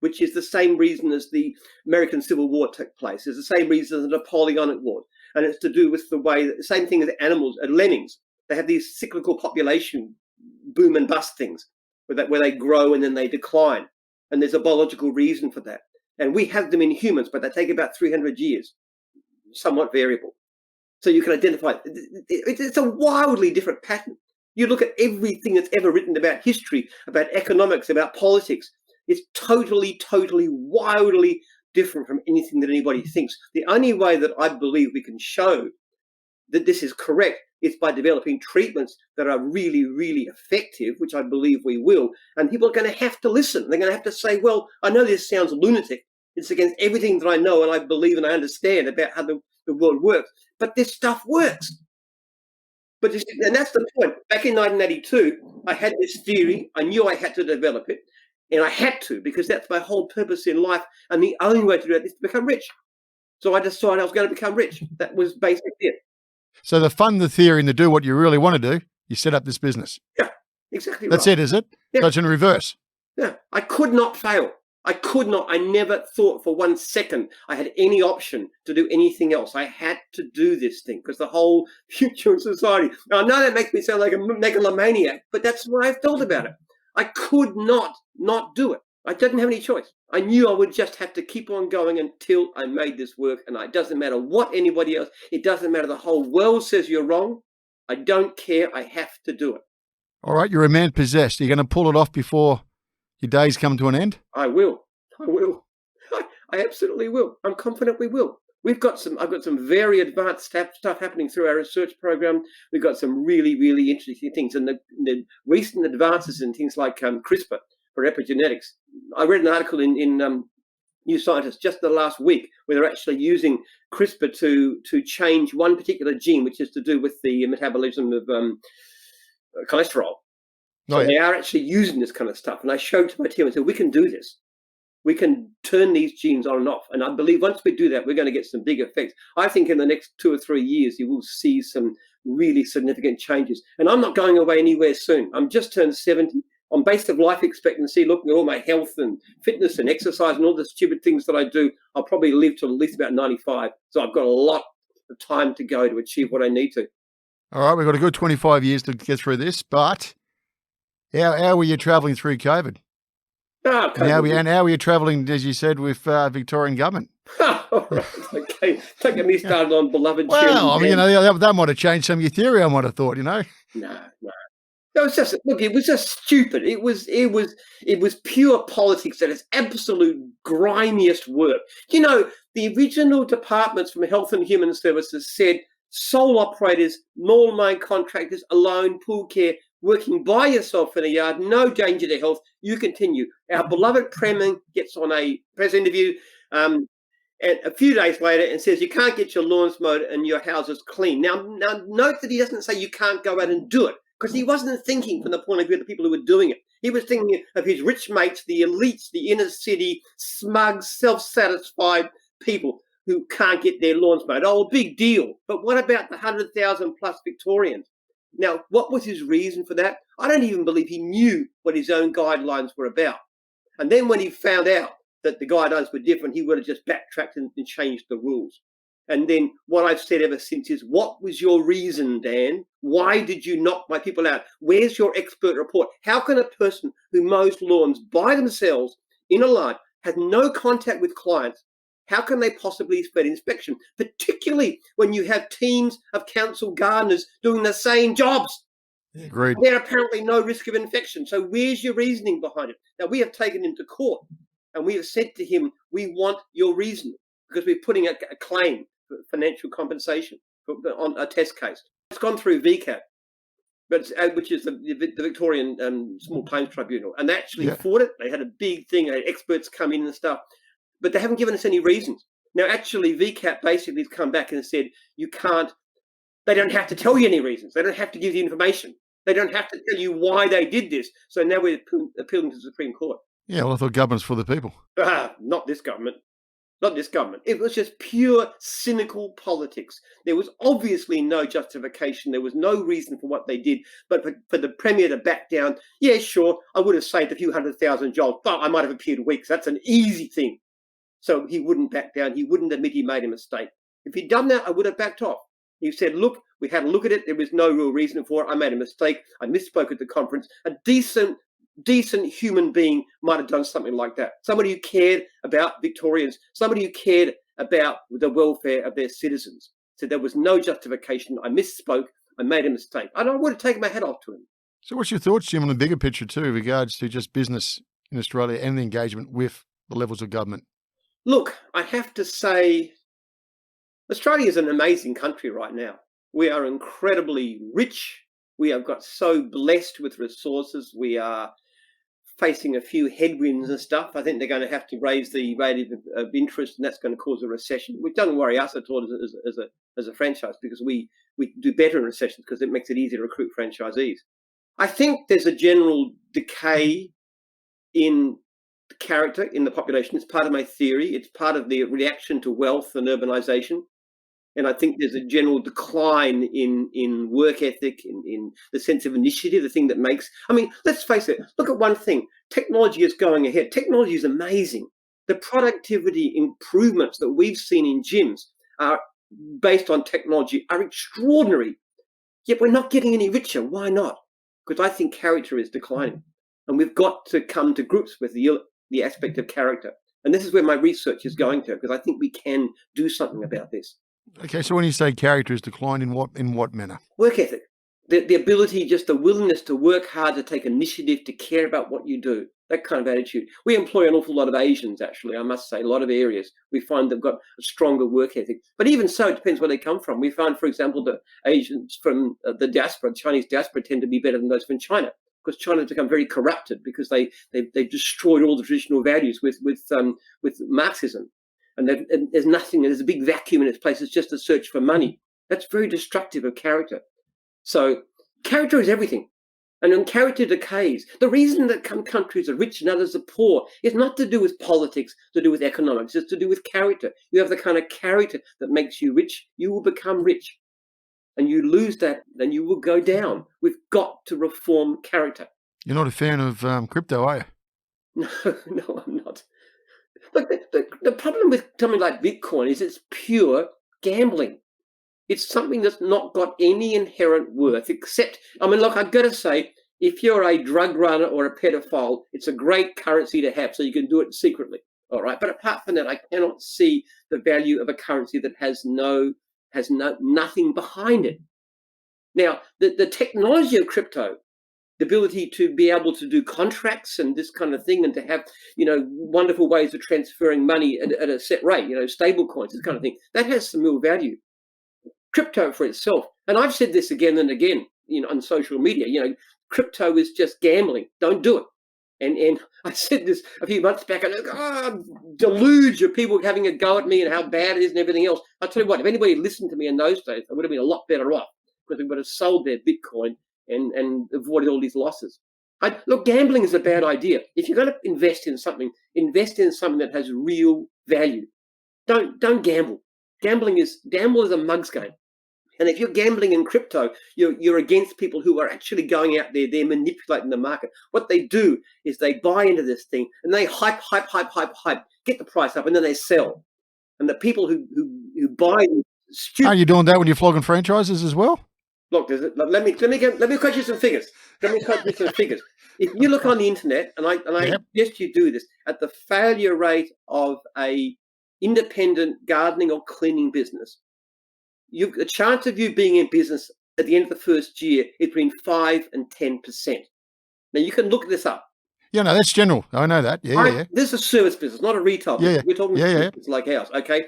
which is the same reason as the American Civil War took place. It's the same reason as the Napoleonic War. And it's to do with the way, the same thing as animals, lemmings. They have these cyclical population boom and bust things where they grow and then they decline. And there's a biological reason for that. And we have them in humans, but they take about 300 years, somewhat variable. So you can identify, it's a wildly different pattern. You look at everything that's ever written about history, about economics, about politics. It's totally, totally, wildly different from anything that anybody thinks. The only way that I believe we can show that this is correct is by developing treatments that are really, really effective, which I believe we will. And people are going to have to listen. They're going to have to say, well, I know this sounds lunatic. It's against everything that I know and I believe and I understand about how the world works. But this stuff works. And that's the point. Back in 1982, I had this theory. I knew I had to develop it. And I had to, because that's my whole purpose in life. And the only way to do it is to become rich. So I decided I was going to become rich. That was basically it. So to fund the theory and to do what you really want to do, you set up this business. Yeah, exactly. That's right. it, is it? Yeah. So it's in reverse. Yeah, I could not fail. I could not, I never thought for 1 second I had any option to do anything else. I had to do this thing because the whole future of society. Now, I know that makes me sound like a megalomaniac, but that's what I felt about it. I could not do it. I didn't have any choice. I knew I would just have to keep on going until I made this work. And it doesn't matter what anybody else, it doesn't matter. The whole world says you're wrong. I don't care. I have to do it. All right, you're a man possessed. Are you going to pull it off before your days come to an end? I will. I absolutely will. I'm confident we will. I've got some very advanced stuff happening through our research program. We've got some really, really interesting things. And the recent advances in things like CRISPR for epigenetics. I read an article in New Scientist just the last week where they're actually using CRISPR to change one particular gene, which is to do with the metabolism of cholesterol. So they are actually using this kind of stuff. And I showed to my team and said, we can do this. We can turn these genes on and off. And I believe once we do that, we're going to get some big effects. I think in the next 2 or 3 years, you will see some really significant changes. And I'm not going away anywhere soon. I'm just turned 70. On base of life expectancy, looking at all my health and fitness and exercise and all the stupid things that I do, I'll probably live to at least about 95. So I've got a lot of time to go to achieve what I need to. All right, we've got a good 25 years to get through this, but how were you travelling through COVID? And how were you travelling, as you said, with Victorian government? All right, okay. Don't get me started on beloved. Well, I mean, that might have changed some of your theory, I might have thought, No. It was just it was just stupid. It was pure politics at its absolute grimiest work. You know, the original departments from Health and Human Services said sole operators, normal mine contractors, alone, pool care, working by yourself in a yard, no danger to health, you continue. Our beloved Penman gets on a press interview and a few days later and says you can't get your lawns mowed and your houses clean. Now note that he doesn't say you can't go out and do it, because he wasn't thinking from the point of view of the people who were doing it. He was thinking of his rich mates, the elites, the inner city, smug, self-satisfied people who can't get their lawns mowed. Oh, big deal. But what about the 100,000 plus Victorians? Now, what was his reason for that? I don't even believe he knew what his own guidelines were about. And then when he found out that the guidelines were different, he would have just backtracked and changed the rules. And then what I've said ever since is, what was your reason, Dan? Why did you knock my people out? Where's your expert report? How can a person who mows lawns by themselves in a line, has no contact with clients, how can they possibly spread inspection, particularly when you have teams of council gardeners doing the same jobs? Agreed. There's apparently no risk of infection. So where's your reasoning behind it? Now, we have taken him to court and we have said to him, we want your reason, because we're putting a claim for financial compensation on a test case. It's gone through VCAT, which is the Victorian Small Claims Tribunal, and they actually fought it. They had a big thing, they had experts come in and stuff, but they haven't given us any reasons. Now, actually, VCAT basically has come back and said, they don't have to tell you any reasons. They don't have to give you information. They don't have to tell you why they did this. So now we're appealing to the Supreme Court. Yeah, well, I thought government's for the people. Not this government. Not this government. It was just pure cynical politics. There was obviously no justification. There was no reason for what they did. But for the Premier to back down, yeah, sure, I would have saved a few 100,000 jobs, but I might have appeared weak. So that's an easy thing. So he wouldn't back down. He wouldn't admit he made a mistake. If he'd done that, I would have backed off. He said, look, we had a look at it. There was no real reason for it. I made a mistake. I misspoke at the conference. A decent human being might have done something like that. Somebody who cared about Victorians, somebody who cared about the welfare of their citizens. So there was no justification. I misspoke. I made a mistake. And I would have taken my hat off to him. So what's your thoughts, Jim, on the bigger picture too, with regards to just business in Australia and the engagement with the levels of government? Look, I have to say, Australia is an amazing country right now. We are incredibly rich. We have got so blessed with resources. We are facing a few headwinds and stuff. I think they're going to have to raise the rate of interest, and that's going to cause a recession, which doesn't worry us at all as a franchise, because we do better in recessions because it makes it easier to recruit franchisees. I think there's a general decay in character in the population. It's part of my theory. It's part of the reaction to wealth and urbanization. And I think there's a general decline in work ethic, in the sense of initiative, the thing that makes, I mean, let's face it, look at one thing. Technology is going ahead. Technology is amazing. The productivity improvements that we've seen in gyms are based on technology are extraordinary. Yet we're not getting any richer. Why not? Because I think character is declining. And we've got to come to grips with the aspect of character. And this is where my research is going to, because I think we can do something about this. Okay, so when you say character is declined, in what manner? Work ethic, the ability, just the willingness to work hard, to take initiative, to care about what you do, that kind of attitude. We employ an awful lot of Asians, actually, I must say, a lot of areas. We find they've got a stronger work ethic. But even so, it depends where they come from. We find, for example, that Asians from the diaspora, Chinese diaspora, tend to be better than those from China, because China's become very corrupted because they've destroyed all the traditional values with Marxism. And there's a big vacuum in its place. It's just a search for money. That's very destructive of character. So character is everything. And when character decays, the reason that some countries are rich and others are poor is not to do with politics, to do with economics. It's to do with character. You have the kind of character that makes you rich, you will become rich. And you lose that, then you will go down. We've got to reform character. You're not a fan of crypto, are you? No, I'm not. Look, the problem with something like Bitcoin is it's pure gambling. It's something that's not got any inherent worth, except, I mean, look, I've got to say, if you're a drug runner or a pedophile, it's a great currency to have, so you can do it secretly, all right? But apart from that, I cannot see the value of a currency that has nothing behind it. Now, the technology of crypto, the ability to be able to do contracts and this kind of thing, and to have, wonderful ways of transferring money at a set rate, stable coins, this kind of thing, that has some real value. Crypto for itself, and I've said this again and again, on social media, crypto is just gambling. Don't do it. And I said this a few months back, and deluge of people having a go at me and how bad it is and everything else. I'll tell you what, if anybody listened to me in those days, I would have been a lot better off, because they would have sold their Bitcoin and avoided all these losses. Look, gambling is a bad idea. If you're going to invest in something that has real value. Don't gamble. Gamble is a mug's game. And if you're gambling in crypto, you're against people who are actually going out there. They're manipulating the market. What they do is they buy into this thing and they hype, get the price up, and then they sell. And the people who buy, are you doing that when you're flogging franchises as well? Look, let me quote you some figures. If you look on the internet, and I suggest you do this, at the failure rate of a independent gardening or cleaning business, the chance of you being in business at the end of the first year is between 5 and 10%. Now you can look this up. Yeah, no, that's general. I know that. Yeah. This is a service business, not a retail business. We're talking business like ours. Okay,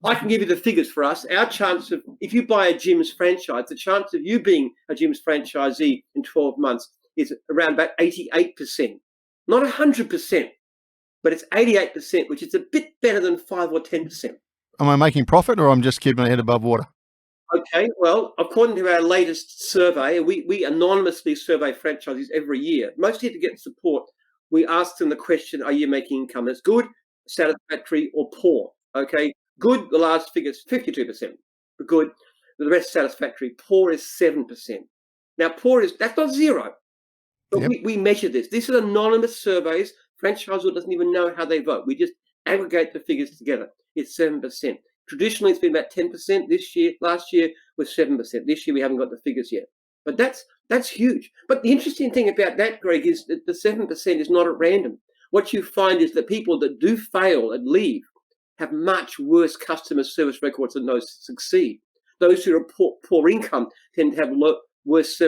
I can give you the figures for us. Our chance of, if you buy a gym's franchise, the chance of you being a gym's franchisee in 12 months is around about 88%, not 100%. But it's 88%, which is a bit better than 5 or 10%. Am I making profit, or I'm just keeping my head above water? Okay, well, according to our latest survey, we anonymously survey franchisees every year. Mostly to get support, we ask them the question, are you making income that's good, satisfactory, or poor? Okay, good, the last figure is 52%. Good, the rest satisfactory. Poor is 7%. Now, that's not zero. But we measure this. These are anonymous surveys. Franchisor doesn't even know how they vote. We just aggregate the figures together. It's 7%. Traditionally, it's been about 10% this year. Last year was 7%. This year, we haven't got the figures yet. But that's huge. But the interesting thing about that, Greg, is that the 7% is not at random. What you find is that people that do fail and leave have much worse customer service records than those that succeed. Those who report poor income tend to have worse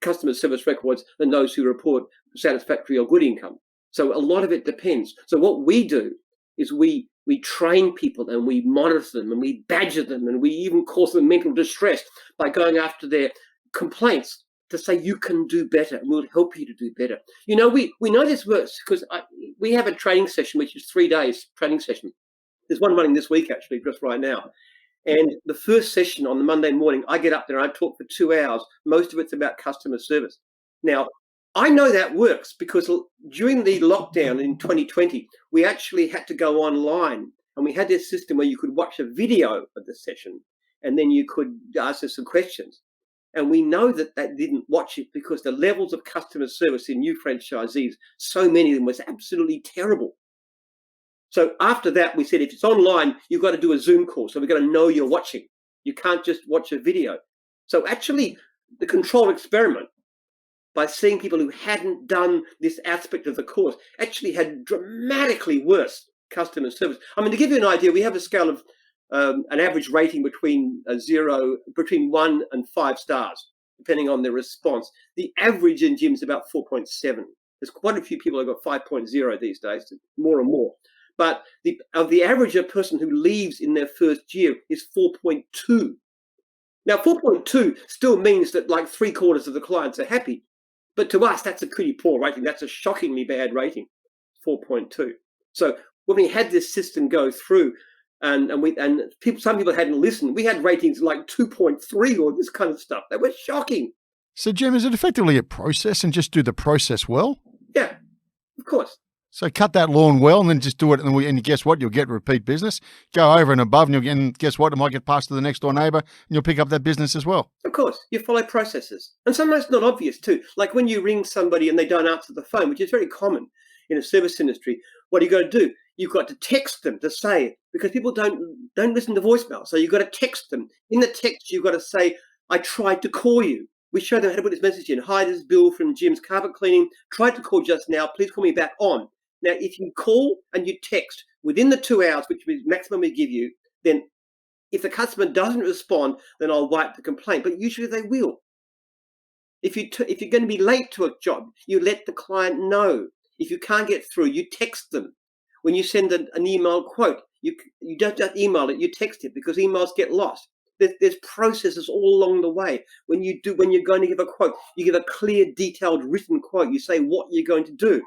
customer service records than those who report satisfactory or good income. So a lot of it depends. So what we do is we train people and we monitor them and we badger them and we even cause them mental distress by going after their complaints to say, you can do better and we'll help you to do better. We know this works because we have a training session, which is 3 days training session. There's one running this week, actually, just right now. And the first session on the Monday morning, I get up there and I talk for 2 hours. Most of it's about customer service. Now, I know that works because during the lockdown in 2020, we actually had to go online and we had this system where you could watch a video of the session and then you could ask us some questions. And we know that they didn't watch it because the levels of customer service in new franchisees, so many of them, was absolutely terrible. So after that, we said, if it's online, you've got to do a Zoom call. So we've got to know you're watching. You can't just watch a video. So actually, the control experiment, by seeing people who hadn't done this aspect of the course, actually had dramatically worse customer service. I mean, to give you an idea, we have a scale of an average rating between 1 and 5 stars, depending on their response. The average in gyms is about 4.7. There's quite a few people who've got 5.0 these days, more and more. But the average of person who leaves in their first year is 4.2. Now, 4.2 still means that like 3/4 of the clients are happy. But to us, that's a pretty poor rating. That's a shockingly bad rating, 4.2. So when we had this system go through, and some people hadn't listened, we had ratings like 2.3 or this kind of stuff. They were shocking. So, Jim, is it effectively a process and just do the process well? Yeah, of course. So cut that lawn well and then just do it. And guess what? You'll get repeat business. Go over and above and guess what? It might get passed to the next door neighbour and you'll pick up that business as well. Of course. You follow processes. And sometimes it's not obvious too. Like when you ring somebody and they don't answer the phone, which is very common in a service industry, what do you got to do? You've got to text them to say it, because people don't listen to voicemail. So you've got to text them. In the text, you've got to say, I tried to call you. We show them how to put this message in. Hi, this is Bill from Jim's Carpet Cleaning. Tried to call just now. Please call me back on. Now, if you call and you text within the 2 hours, which is maximum we give you, then if the customer doesn't respond, then I'll wipe the complaint. But usually they will. If you're going to be late to a job, you let the client know. If you can't get through, you text them. When you send an email quote, you don't just email it, you text it, because emails get lost. There's processes all along the way. When you're going to give a quote, you give a clear, detailed written quote. You say what you're going to do.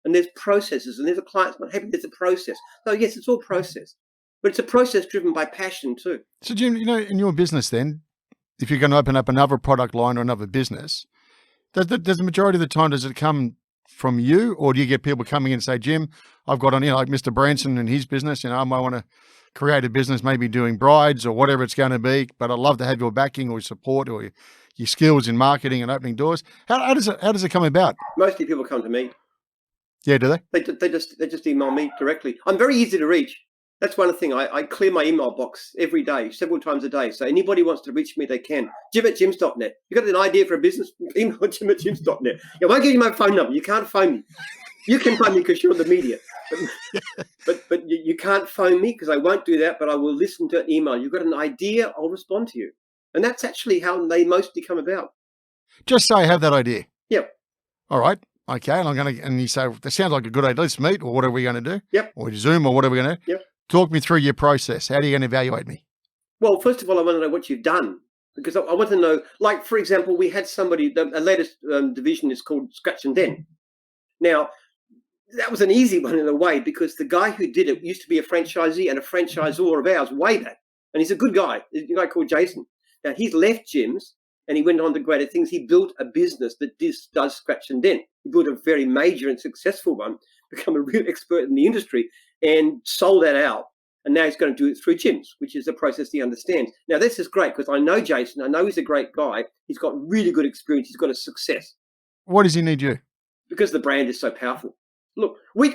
And there's processes, and there's a client's not happy, there's a process. So yes, it's all process, but it's a process driven by passion too. So Jim, in your business then, if you're going to open up another product line or another business, does the majority of the time, does it come from you, or do you get people coming in and say, Jim, I've got on, like Mr. Branson and his business, I might want to create a business, maybe doing brides or whatever it's going to be, but I'd love to have your backing or support or your skills in marketing and opening doors. How does it come about? Mostly people come to me. Yeah, do they? They just email me directly. I'm very easy to reach. That's one thing. I clear my email box every day, several times a day. So anybody wants to reach me, they can. Jim@jims.net. You got an idea for a business? Email Jim@jims.net. I won't give you my phone number. You can't phone me. You can phone me because you're in the media. But you can't phone me, because I won't do that, but I will listen to an email. You've got an idea, I'll respond to you. And that's actually how they mostly come about. Just say I have that idea. Yep. All right. Okay. And you say, that sounds like a good idea. Let's meet, or what are we going to do? Yep. Or Zoom, or what are we going to do? Yep. Talk me through your process. How are you going to evaluate me? Well, first of all, I want to know what you've done, because I want to know, like, for example, we had somebody, the latest division is called Scratch and Dent. Now, that was an easy one in a way, because the guy who did it used to be a franchisee and a franchisor of ours way back. And he's a good guy. He's a guy called Jason. Now, he's left gyms and he went on to greater things. He built a business that does Scratch and Dent. He built a very major and successful one, become a real expert in the industry, and sold that out. And now he's going to do it through gyms, which is a process he understands. Now, this is great, because I know Jason. I know he's a great guy. He's got really good experience. He's got a success. Why does he need you? Because the brand is so powerful. Look, we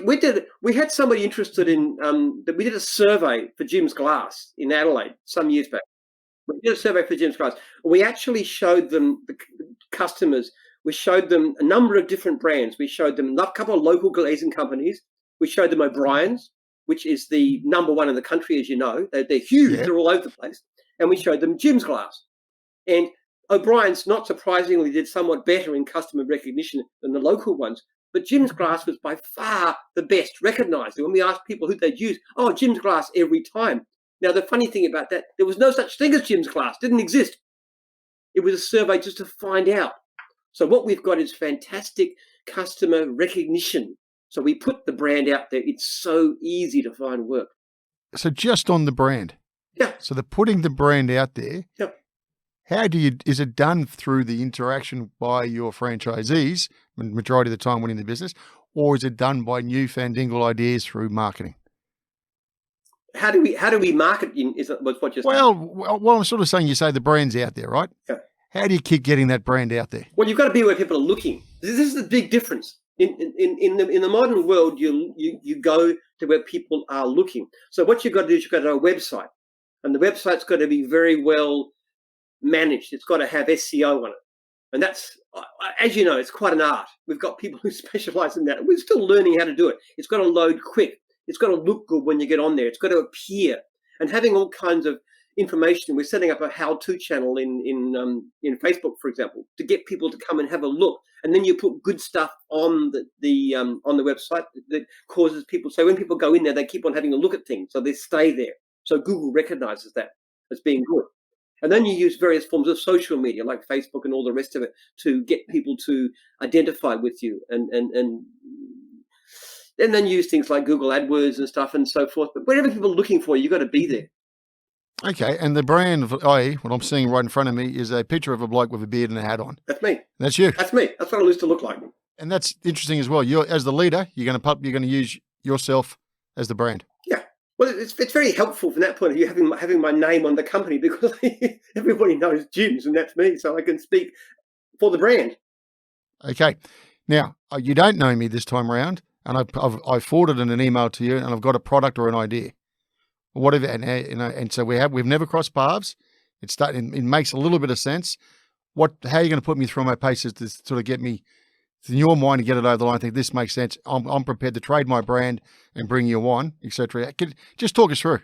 had somebody interested in that. We did a survey for Jim's Glass in Adelaide some years back. We did a survey for Jim's Glass. We actually showed them, the customers, we showed them a number of different brands. We showed them a couple of local glazing companies. We showed them O'Brien's, which is the number one in the country, as you know. They're huge. Yeah. They're all over the place. And we showed them Jim's Glass. And O'Brien's, not surprisingly, did somewhat better in customer recognition than the local ones. But Jim's Glass was by far the best recognised. When we asked people who they'd use, Jim's Glass every time. Now, the funny thing about that, there was no such thing as Jim's Glass. It didn't exist. It was a survey just to find out. So what we've got is fantastic customer recognition. So we put the brand out there. It's so easy to find work. So just on the brand. Yeah. So they're putting the brand out there. Yeah. How is it done through the interaction by your franchisees, majority of the time winning the business, or is it done by new fandangled ideas through marketing? How do we market? Is that what you're saying? Well, I'm sort of saying you say the brand's out there, right? Yeah. How do you keep getting that brand out there? Well, you've got to be where people are looking. This is the big difference. In the modern world, you go to where people are looking. So what you've got to do is you've got to have a website, and the website's got to be very well managed. It's got to have SEO on it, and that's, as you know, it's quite an art. We've got people who specialize in that, and we're still learning how to do it. It's got to load quick. It's got to look good when you get on there. It's got to appear, and having all kinds of information. We're setting up a how-to channel in Facebook, for example, to get people to come and have a look. And then you put good stuff on the website that causes people. So when people go in there, they keep on having a look at things, so they stay there. So Google recognizes that as being good. And then you use various forms of social media like Facebook and all the rest of it to get people to identify with you, and then use things like Google AdWords and stuff and so forth. But wherever people are looking for you, you've got to be there. Okay, and the brand of what I'm seeing right in front of me is a picture of a bloke with a beard and a hat on. That's me. That's you. That's me. That's what I used to look like. And that's interesting as well. You're, as the leader, you're going to use yourself as the brand. Yeah. Well, it's very helpful from that point of view, having my name on the company, because everybody knows Jim's, and that's me, so I can speak for the brand. Okay. Now, you don't know me this time around, and I've forwarded an email to you, and I've got a product or an idea. Whatever, and so we've never crossed paths. It makes a little bit of sense. How are you going to put me through my paces to sort of get me in your mind to get it over the line? I think this makes sense. I'm prepared to trade my brand and bring you on, etc. Just talk us through.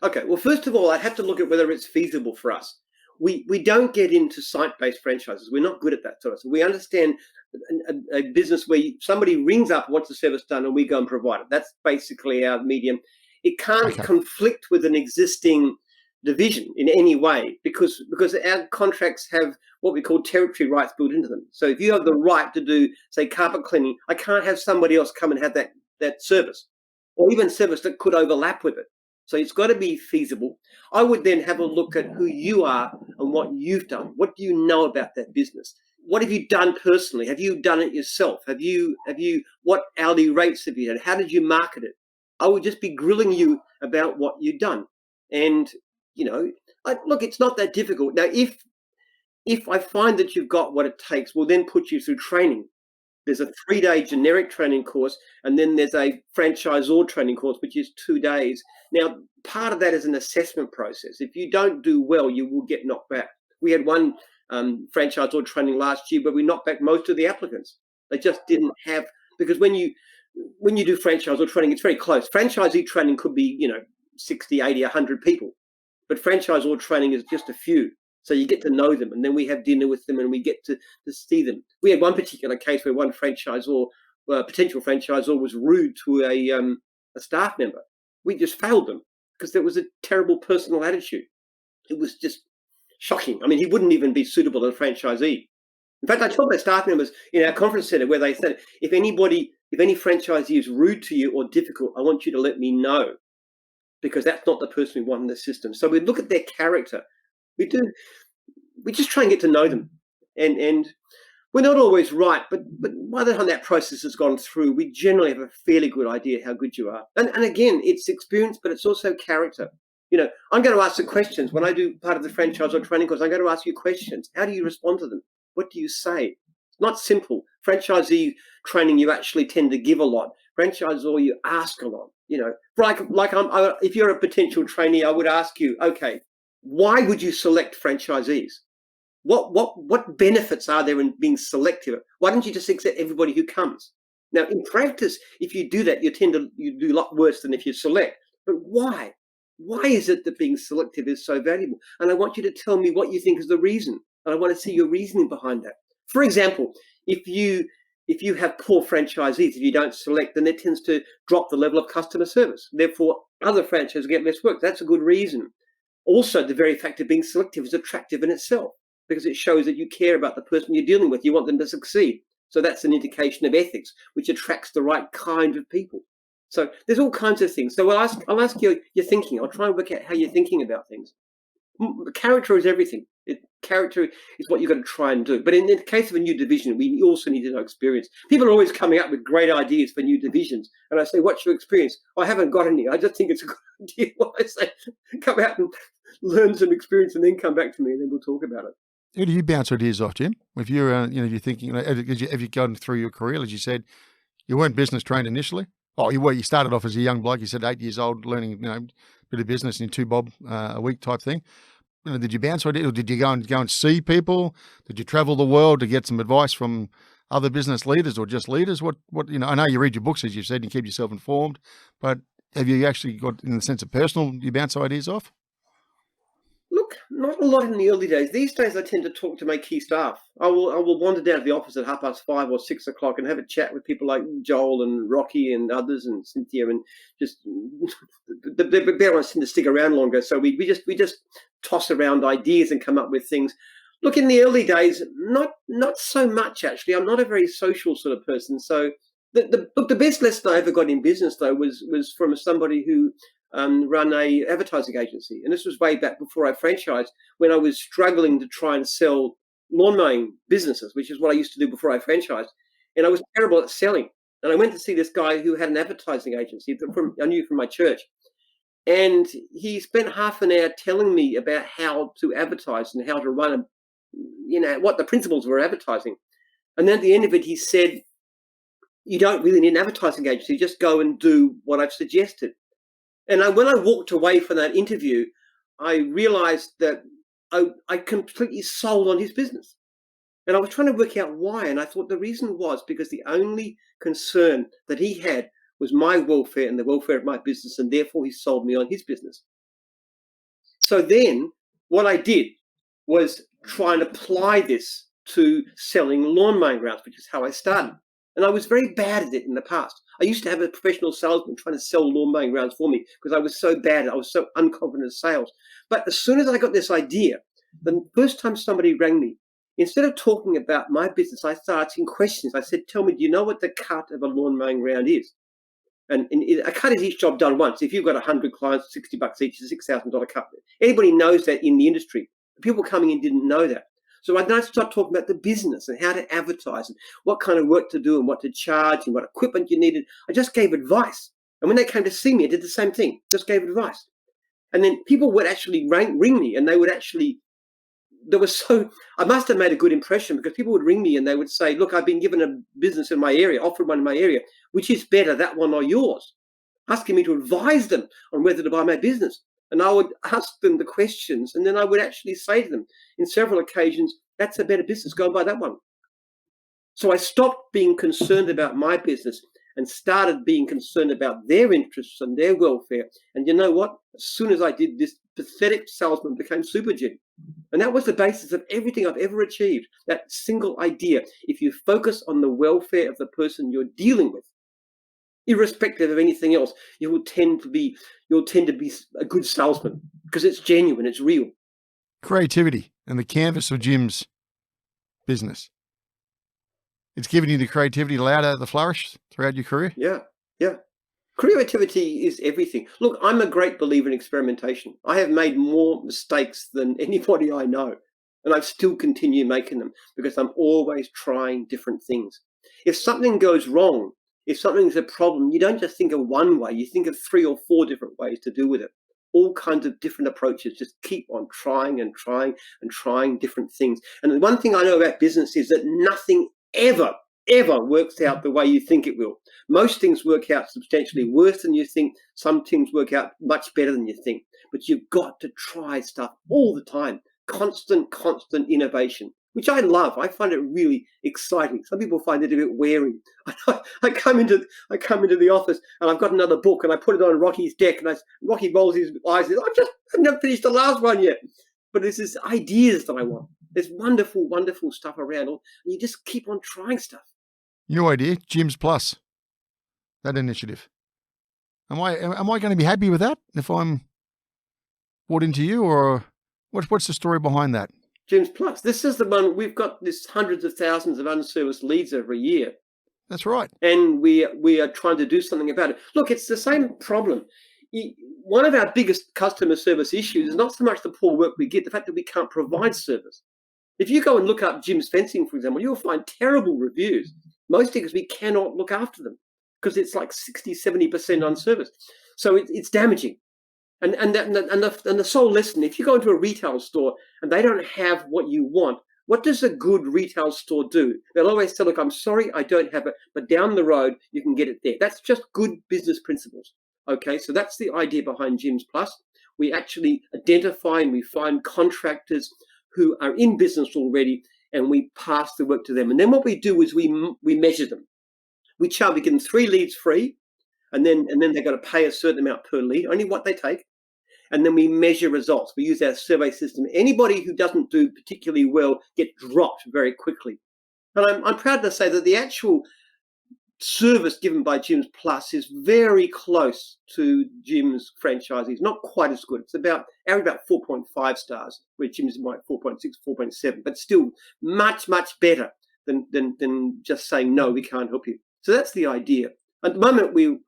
Okay. Well, first of all, I'd have to look at whether it's feasible for us. We don't get into site-based franchises. We're not good at that sort of stuff. We understand a business where somebody rings up, wants the service done, and we go and provide it. That's basically our medium. It can't conflict with an existing division in any way because our contracts have what we call territory rights built into them. So if you have the right to do, say, carpet cleaning, I can't have somebody else come and have that service, or even service that could overlap with it. So it's got to be feasible. I would then have a look at who you are and what you've done. What do you know about that business? What have you done personally? Have you done it yourself? What hourly rates have you had? How did you market it? I would just be grilling you about what you've done. And, look, it's not that difficult. Now, if I find that you've got what it takes, we'll then put you through training. There's a 3-day generic training course, and then there's a franchisor training course, which is 2 days. Now, part of that is an assessment process. If you don't do well, you will get knocked back. We had one franchisor training last year where we knocked back most of the applicants. They just didn't have, because when you do franchisor training, it's very close. Franchisee training could be, 60, 80, 100 people. But franchisor training is just a few. So you get to know them, and then we have dinner with them, and we get to see them. We had one particular case where one potential franchisor was rude to a staff member. We just failed them because there was a terrible personal attitude. It was just shocking. I mean, he wouldn't even be suitable as a franchisee. In fact, I told my staff members in our conference center where they said, if any franchisee is rude to you or difficult, I want you to let me know, because that's not the person we want in the system. So we look at their character. We just try and get to know them. And we're not always right, but by the time that process has gone through, we generally have a fairly good idea how good you are. And again, it's experience, but it's also character. I'm going to ask the questions. When I do part of the franchisor training course, I'm going to ask you questions. How do you respond to them? What do you say? It's not simple. Franchisee training, you actually tend to give a lot. Franchisor, you ask a lot. If you're a potential trainee, I would ask you, okay, why would you select franchisees? What benefits are there in being selective? Why don't you just accept everybody who comes? Now, in practice, if you do that, you do a lot worse than if you select. But why? Why is it that being selective is so valuable? And I want you to tell me what you think is the reason. And I want to see your reasoning behind that. For example, if you have poor franchisees, if you don't select, then it tends to drop the level of customer service. Therefore, other franchises get less work. That's a good reason. Also, the very fact of being selective is attractive in itself, because it shows that you care about the person you're dealing with. You want them to succeed. So that's an indication of ethics, which attracts the right kind of people. So there's all kinds of things. So I'll ask you your thinking. I'll try and work out how you're thinking about things. Character is everything. character is what you've got to try and do. But in the case of a new division, we also need to know experience. People are always coming up with great ideas for new divisions. And I say, what's your experience? I haven't got any. I just think it's a good idea. Well, I say, come out and learn some experience and then come back to me and then we'll talk about it. Who do you bounce ideas off, Jim? If you're, if you're thinking, have you gone through your career, as you said, you weren't business trained initially? Oh, you started off as a young bloke. You said 8 years old, learning, a bit of business in 2 bob a week type thing. Did you bounce ideas, or did you go and see people? Did you travel the world to get some advice from other business leaders or just leaders? What I know you read your books, as you said, and keep yourself informed, but have you actually got, in the sense of personal, you bounce ideas off? Look, not a lot in the early days. These days I tend to talk to my key staff. I will wander down to the office at 5:30 or 6 o'clock and have a chat with people like Joel and Rocky and others and Cynthia, and just the better ones tend to stick around longer. So we just toss around ideas and come up with things. Look, in the early days, not so much actually. I'm not a very social sort of person. So the best lesson I ever got in business though was from somebody who run a advertising agency. And this was way back before I franchised, when I was struggling to try and sell lawn mowing businesses, which is what I used to do before I franchised. And I was terrible at selling. And I went to see this guy who had an advertising agency I knew from my church. And he spent half an hour telling me about how to advertise and how to run what the principles were advertising. And then at the end of it, he said, you don't really need an advertising agency, just go and do what I've suggested. And when I walked away from that interview, I realized that I completely sold on his business. And I was trying to work out why. And I thought the reason was because the only concern that he had was my welfare and the welfare of my business. And therefore, he sold me on his business. So then what I did was try and apply this to selling lawn mowing grounds, which is how I started. And I was very bad at it in the past. I used to have a professional salesman trying to sell lawn mowing grounds for me because I was so bad. I was so unconfident in sales. But as soon as I got this idea, the first time somebody rang me, instead of talking about my business, I started asking questions. I said, tell me, do you know what the cut of a lawn mowing ground is? And a cut is each job done once. If you've got 100 clients, $60 each is a $6,000 cut. Anybody knows that in the industry. The people coming in didn't know that. So I then started talking about the business and how to advertise and what kind of work to do and what to charge and what equipment you needed. I just gave advice. And when they came to see me, I did the same thing, just gave advice. And then people would actually ring me, and they would actually, I must have made a good impression, because people would ring me and they would say, look, I've been given a business in my area, offered one in my area, which is better, that one or yours? Asking me to advise them on whether to buy my business. And I would ask them the questions, and then I would actually say to them in several occasions, that's a better business, go and buy that one. So I stopped being concerned about my business and started being concerned about their interests and their welfare. And you know what? As soon as I did this, pathetic salesman became Super Jim. And that was the basis of everything I've ever achieved, that single idea. If you focus on the welfare of the person you're dealing with, irrespective of anything else, you'll tend to be a good salesman, because it's genuine, it's real. Creativity and the canvas of Jim's business. It's given you the creativity allowed the flourish throughout your career? Yeah. Creativity is everything. Look, I'm a great believer in experimentation. I have made more mistakes than anybody I know, and I still continue making them because I'm always trying different things. If something goes wrong, if something's a problem, you don't just think of one way, you think of 3 or 4 different ways to deal with it. All kinds of different approaches. Just keep on trying and trying and trying different things. And the one thing I know about business is that nothing ever works out the way you think it will. Most things work out substantially worse than you think. Some things work out much better than you think. But you've got to try stuff all the time. Constant innovation, which I love. I find it really exciting. Some people find it a bit wearing. I come into the office and I've got another book and I put it on Rocky's deck, and Rocky rolls his eyes and I've never finished the last one yet. But there's this ideas that I want. There's wonderful stuff around, and you just keep on trying stuff. New idea, Jim's Plus, that initiative. Am I going to be happy with that if I'm bought into you, or what's the story behind that? Jim's Plus. This is the one. We've got this hundreds of thousands of unserviced leads every year. That's right. And we are trying to do something about it. Look, it's the same problem. One of our biggest customer service issues is not so much the poor work we get, the fact that we can't provide service. If you go and look up Jim's Fencing, for example, you'll find terrible reviews, mostly because we cannot look after them because it's like 60, 70% on service. So it's damaging. And the sole lesson, if you go into a retail store and they don't have what you want, what does a good retail store do? They'll always say, look, I'm sorry, I don't have it, but down the road, you can get it there. That's just good business principles. Okay, so that's the idea behind Gyms Plus. We actually identify and we find contractors who are in business already, and we pass the work to them. And then what we do is we measure them. We give them 3 leads free, and then they've got to pay a certain amount per lead, only what they take. And then we measure results. We use our survey system. Anybody who doesn't do particularly well get dropped very quickly. And I'm proud to say that the actual service given by Gyms Plus is very close to Gyms franchisees. Not quite as good. It's about 4.5 stars, where Gyms might 4.6, 4.7, but still much, much better than just saying, no, we can't help you. So that's the idea. At the moment, we're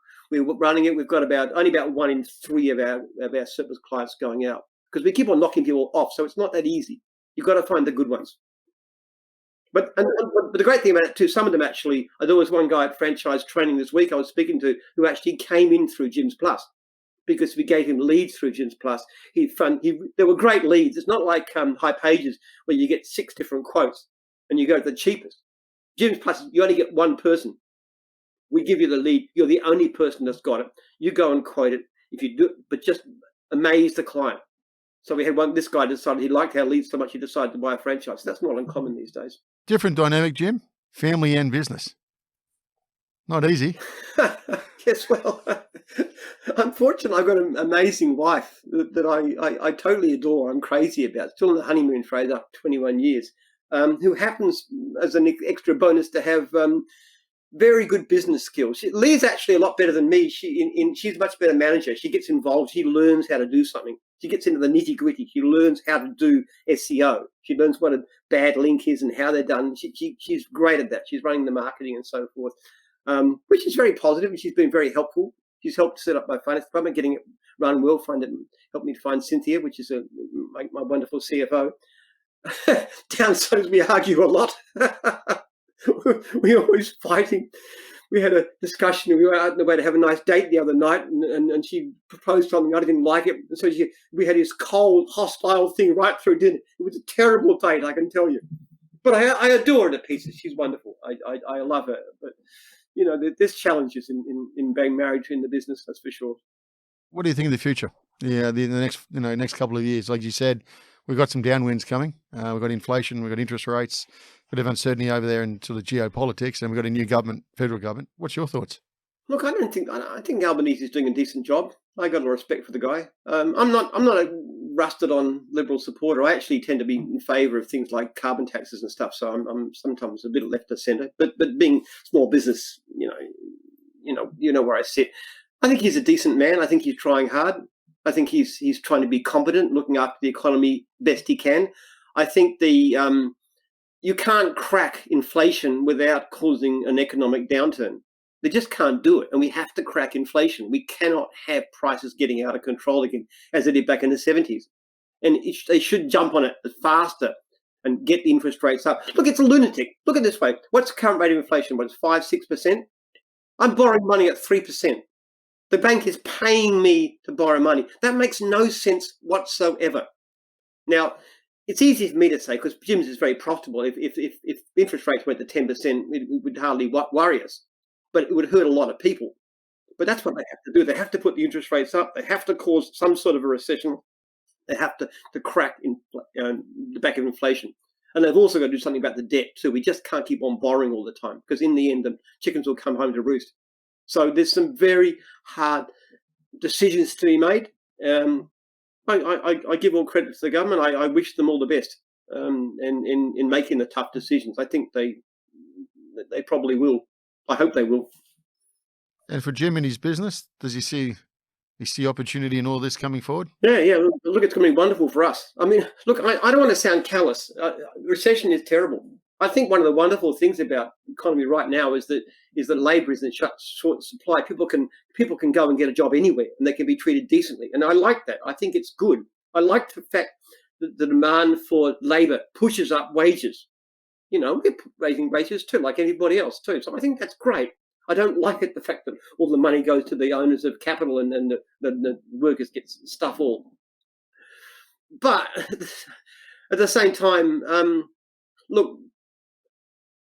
running it. We've got only about 1 in 3 of our surplus clients going out, because we keep on knocking people off. So it's not that easy. You've got to find the good ones. But the great thing about it too, some of them actually, there was one guy at franchise training this week I was speaking to who actually came in through Gyms Plus, because we gave him leads through Gyms Plus. There were great leads. It's not like High Pages where you get 6 different quotes and you go to the cheapest. Gyms Plus, you only get 1 person. We give you the lead. You're the only person that's got it. You go and quote it. If you do, but just amaze the client. So we had this guy decided he liked our leads so much he decided to buy a franchise. That's not uncommon these days. Different dynamic, Jim. Family and business. Not easy. Yes, well, unfortunately, I've got an amazing wife that I totally adore. I'm crazy about. Still on the honeymoon phase after 21 years. Who happens, as an extra bonus, to have very good business skills. Lee's actually a lot better than me. She's a much better manager. She gets involved. She learns how to do something. She gets into the nitty-gritty. She learns how to do SEO. She learns what a bad link is and how they're done. She's great at that. She's running the marketing and so forth, which is very positive, and she's been very helpful. She's helped set up my finance department, getting it run well, helped me to find Cynthia, which is my wonderful CFO. Downside is we argue a lot. We're always fighting. We had a discussion. We were out on the way to have a nice date the other night, and she proposed something. I didn't like it. So we had this cold, hostile thing right through dinner. It was a terrible date, I can tell you. But I adore her to pieces. She's wonderful. I love her. But, there's challenges in being married in the business, that's for sure. What do you think of the future? Yeah, the next couple of years, like you said, we've got some downwinds coming. We've got inflation, we've got interest rates, a bit of uncertainty over there into the geopolitics, and we've got a new government, federal government. What's your thoughts? Look, I think Albanese is doing a decent job. I got a lot of respect for the guy. I'm not a rusted on Liberal supporter. I actually tend to be in favour of things like carbon taxes and stuff. So I'm sometimes a bit left of centre. But being small business, you know where I sit. I think he's a decent man. I think he's trying hard. I think he's trying to be competent, looking after the economy best he can. I think you can't crack inflation without causing an economic downturn. They just can't do it. And we have to crack inflation. We cannot have prices getting out of control again, as they did back in the 70s. And they should jump on it faster and get the interest rates up. Look, it's a lunatic. Look at it this way. What's the current rate of inflation? What, it's 5-6%? I'm borrowing money at 3%. The bank is paying me to borrow money. That makes no sense whatsoever. Now, it's easy for me to say because Jim's is very profitable. If interest rates went to 10%, it would hardly worry us. But it would hurt a lot of people. But that's what they have to do. They have to put the interest rates up. They have to cause some sort of a recession. They have to crack the back of inflation. And they've also got to do something about the debt too. We just can't keep on borrowing all the time because in the end, the chickens will come home to roost. So there's some very hard decisions to be made. I give all credit to the government. I wish them all the best in making the tough decisions. I think they probably will. I hope they will. And for Jim and his business, does he see opportunity in all this coming forward? Yeah. Look, it's going to be wonderful for us. I mean, look, I don't want to sound callous. Recession is terrible. I think one of the wonderful things about the economy right now is that labour is in short supply. People can go and get a job anywhere, and they can be treated decently. And I like that. I think it's good. I like the fact the demand for labour pushes up wages. We're raising wages too, like everybody else too. So I think that's great. I don't like it, the fact that all the money goes to the owners of capital and then the workers get stuff all. But at the same time, look,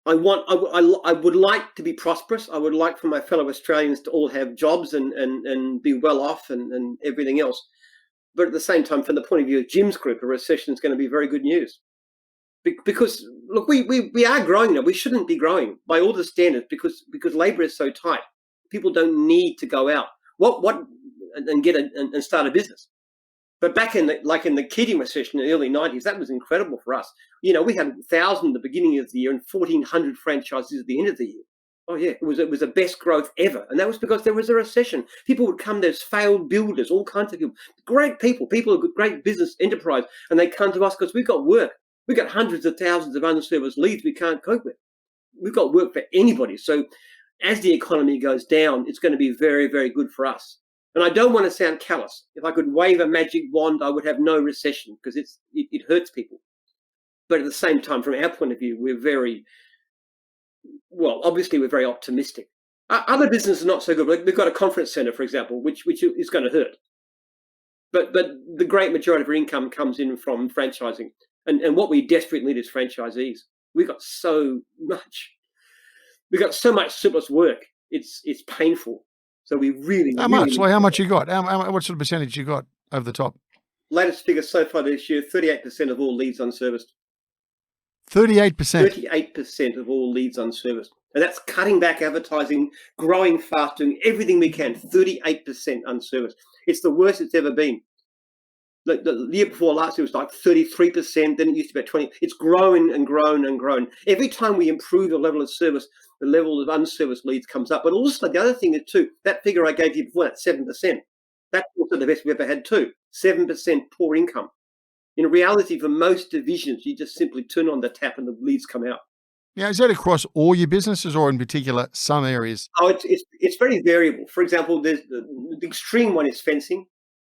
I would like to be prosperous. I would like for my fellow Australians to all have jobs and be well off and everything else. But at the same time, from the point of view of Jim's group, a recession is going to be very good news. Because look, we are growing now. We shouldn't be growing by all the standards because labour is so tight. People don't need to go out and get and start a business. But back in the Keating recession in the early 90s, that was incredible for us. We had 1,000 at the beginning of the year and 1,400 franchises at the end of the year. Oh yeah, it was the best growth ever, and that was because there was a recession. People would come. There's failed builders, all kinds of people, great people with great business enterprise, and they come to us because we've got work. We've got hundreds of thousands of unserviced leads we can't cope with. We've got work for anybody. So as the economy goes down, it's going to be very, very good for us. And I don't want to sound callous. If I could wave a magic wand, I would have no recession because it hurts people. But at the same time, from our point of view, obviously we're very optimistic. Other businesses are not so good. We've got a conference centre, for example, which is going to hurt. But the great majority of our income comes in from franchising. And what we desperately need is franchisees. We've got so much surplus work. It's painful. So we really how much? Like how much you got? What sort of percentage you got over the top? Latest figure so far this year: 38% of all leads unserviced. 38%. 38% of all leads unserviced, and that's cutting back advertising, growing fast, doing everything we can. 38% unserviced. It's the worst it's ever been. The year before last, it was like 33%. Then it used to be about 20%. It's grown and grown and grown. Every time we improve the level of service, the level of unserviced leads comes up. But also the other thing is too, that figure I gave you before, that 7%, that's also the best we've ever had too. 7% poor income. In reality, for most divisions, you just simply turn on the tap and the leads come out. Now, is that across all your businesses or in particular some areas? Oh, it's very variable. For example, there's the extreme one is fencing.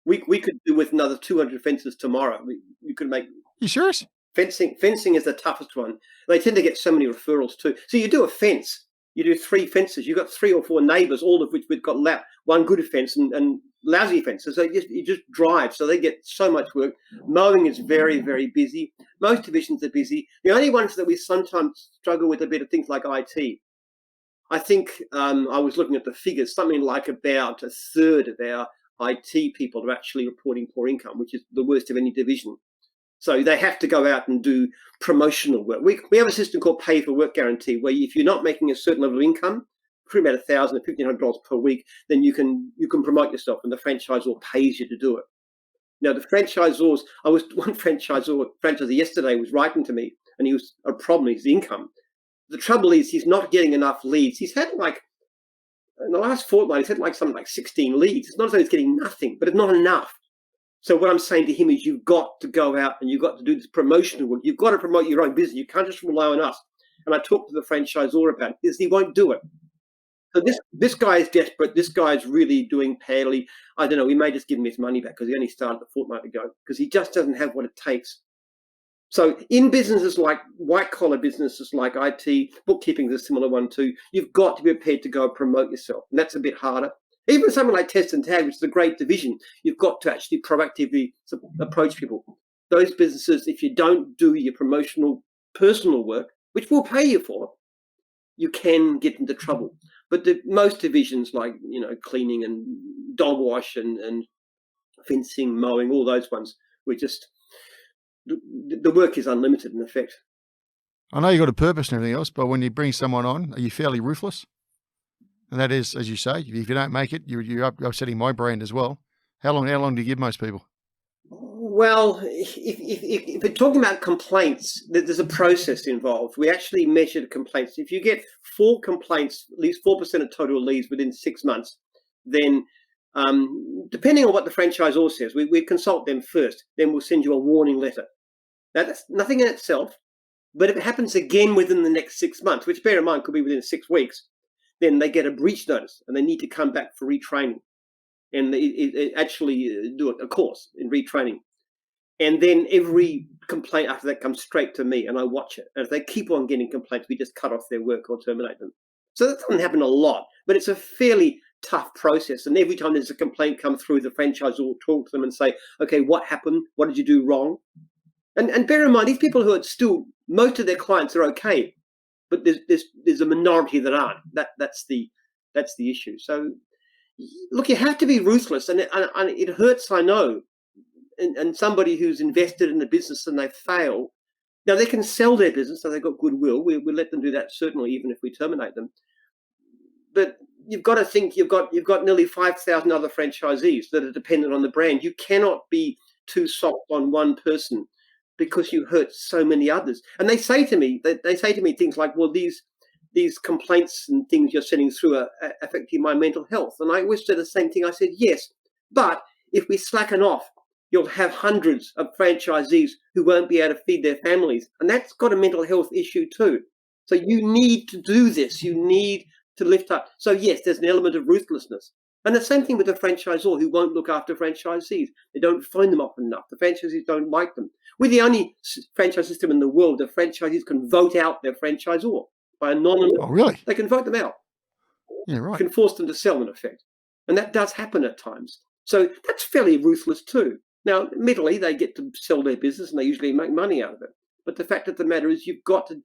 We could do with another 200 fences tomorrow. We could make. You serious? Fencing is the toughest one. They tend to get so many referrals too. So you do a fence, you do 3 fences. You've got 3 or 4 neighbours, all of which we've got one good fence and lousy fences. So you just drive. So they get so much work. Mowing is very, very busy. Most divisions are busy. The only ones that we sometimes struggle with a bit of things like IT. I think I was looking at the figures. Something like about a third of our IT people are actually reporting poor income, which is the worst of any division. So they have to go out and do promotional work. We have a system called Pay for Work Guarantee, where if you're not making a certain level of income, pretty about $1,000 to $1,500 per week, then you can promote yourself, and the franchisor pays you to do it. Now the franchisors, one franchisor yesterday was writing to me, and a problem is the income. The trouble is he's not getting enough leads. He's had in the last fortnight, he's had something like 16 leads. It's not as though he's getting nothing, but it's not enough. So what I'm saying to him is you've got to go out and you've got to do this promotional work. You've got to promote your own business. You can't just rely on us. And I talked to the franchisor about it because he won't do it. So this guy is desperate. This guy is really doing badly. I don't know. We may just give him his money back because he only started a fortnight ago because he just doesn't have what it takes. So in businesses like white-collar businesses like IT, bookkeeping is a similar one too, you've got to be prepared to go promote yourself. And that's a bit harder. Even something like Test and Tag, which is a great division, you've got to actually proactively approach people. Those businesses, if you don't do your promotional personal work, which we'll pay you for, you can get into trouble. But most divisions like, cleaning and dog wash and fencing, mowing, all those ones, the work is unlimited in effect. I know you've got a purpose and everything else, but when you bring someone on, are you fairly ruthless? And that is, as you say, if you don't make it, you're upsetting my brand as well. How long do you give most people? Well, if we're talking about complaints, there's a process involved. We actually measure the complaints. If you get 4 complaints, at least 4% of total leads within 6 months, then depending on what the franchisor says, we consult them first. Then we'll send you a warning letter. Now, that's nothing in itself, but if it happens again within the next 6 months, which bear in mind could be within 6 weeks, then they get a breach notice and they need to come back for retraining. And they actually do a course in retraining. And then every complaint after that comes straight to me, and I watch it. And if they keep on getting complaints, we just cut off their work or terminate them. So that doesn't happen a lot, but it's a fairly tough process. And every time there's a complaint come through, the franchisor will talk to them and say, okay, what happened? What did you do wrong? And bear in mind, these people who are still, most of their clients are okay, but there's a minority that aren't. That's the issue. So look, you have to be ruthless, and it hurts, I know. And somebody who's invested in the business and they fail, now they can sell their business, so they've got goodwill. We let them do that, certainly, even if we terminate them. But you've got to think you've got nearly 5,000 other franchisees that are dependent on the brand. You cannot be too soft on one person because you hurt so many others. And they say to me things like, well, these complaints and things you're sending through are affecting my mental health. And I always say the same thing. I said, yes, but if we slacken off, you'll have hundreds of franchisees who won't be able to feed their families. And that's got a mental health issue too. So you need to do this. You need to lift up. So yes, there's an element of ruthlessness. And the same thing with the franchisor who won't look after franchisees. They don't phone them often enough. The franchisees don't like them. We're the only franchise system in the world that franchisees can vote out their franchisor by anonymous. Oh, really? They can vote them out. Yeah, right. You can force them to sell, in effect. And that does happen at times. So that's fairly ruthless too. Now, admittedly, they get to sell their business and they usually make money out of it. But the fact of the matter is you've got to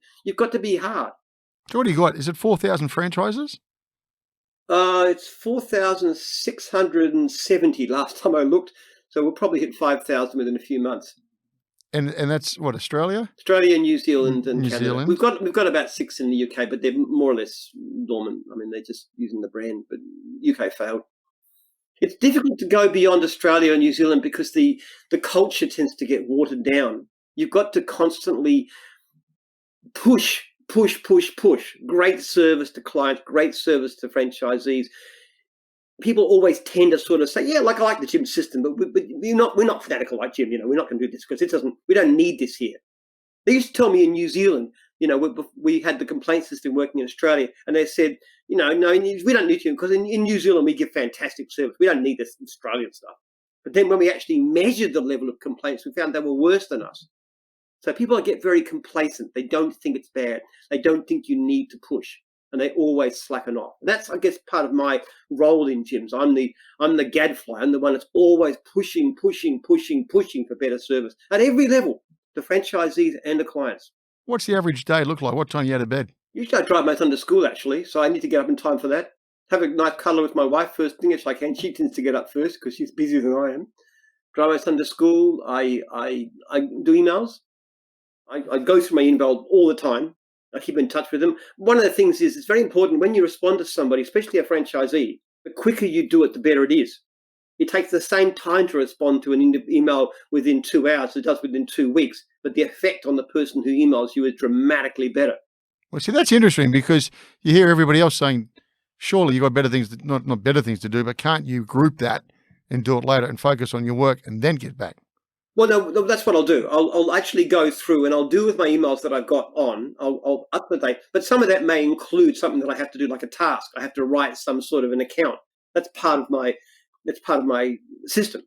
be hard. So what do you got? Is it 4,000 franchises? It's 4,670 last time I looked. So we'll probably hit 5,000 within a few months. And that's what, Australia? Australia, New Zealand, and New Canada. Zealand. We've got about 6 in the UK, but they're more or less dormant. I mean, they're just using the brand, but UK failed. It's difficult to go beyond Australia and New Zealand because the culture tends to get watered down. You've got to constantly push. Great service to clients, great service to franchisees. People always tend to sort of say, yeah, like I like the Jim system, but we're not fanatical like Jim. We're not going to do this because we don't need this here. They used to tell me in New Zealand, we had the complaint system working in Australia, and they said, no, we don't need you because in New Zealand we give fantastic service. We don't need this Australian stuff. But then when we actually measured the level of complaints, we found they were worse than us. So people get very complacent. They don't think it's bad. They don't think you need to push, and they always slacken off. That's, I guess, part of my role in gyms. I'm the gadfly. I'm the one that's always pushing for better service at every level, the franchisees and the clients. What's the average day look like? What time are you out of bed? Usually I drive my son to school, actually, so I need to get up in time for that. Have a nice cuddle with my wife first thing if I can. She tends to get up first because she's busier than I am. Drive my son to school. I do emails. I go through my email all the time. I keep in touch with them. One of the things is it's very important when you respond to somebody, especially a franchisee, the quicker you do it, the better it is. It takes the same time to respond to an email within 2 hours as it does within 2 weeks, but the effect on the person who emails you is dramatically better. Well, see, that's interesting because you hear everybody else saying, surely you've got better things, not better things to do, but can't you group that and do it later and focus on your work and then get back? Well, no, that's what I'll do. I'll actually go through and I'll do with my emails that I've got on. I'll update, but some of that may include something that I have to do, like a task. I have to write some sort of an account. That's part of my system.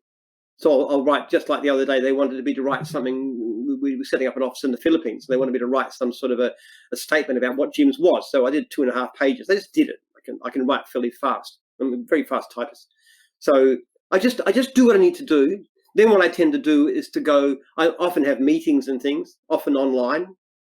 So I'll write, just like the other day, they wanted me to write something. We were setting up an office in the Philippines. They wanted me to write some sort of a statement about what Jim's was. So I did 2.5 pages. I just did it. I can write fairly fast. I'm a very fast typist. So I just do what I need to do. Then what I tend to do is to go, I often have meetings and things, often online.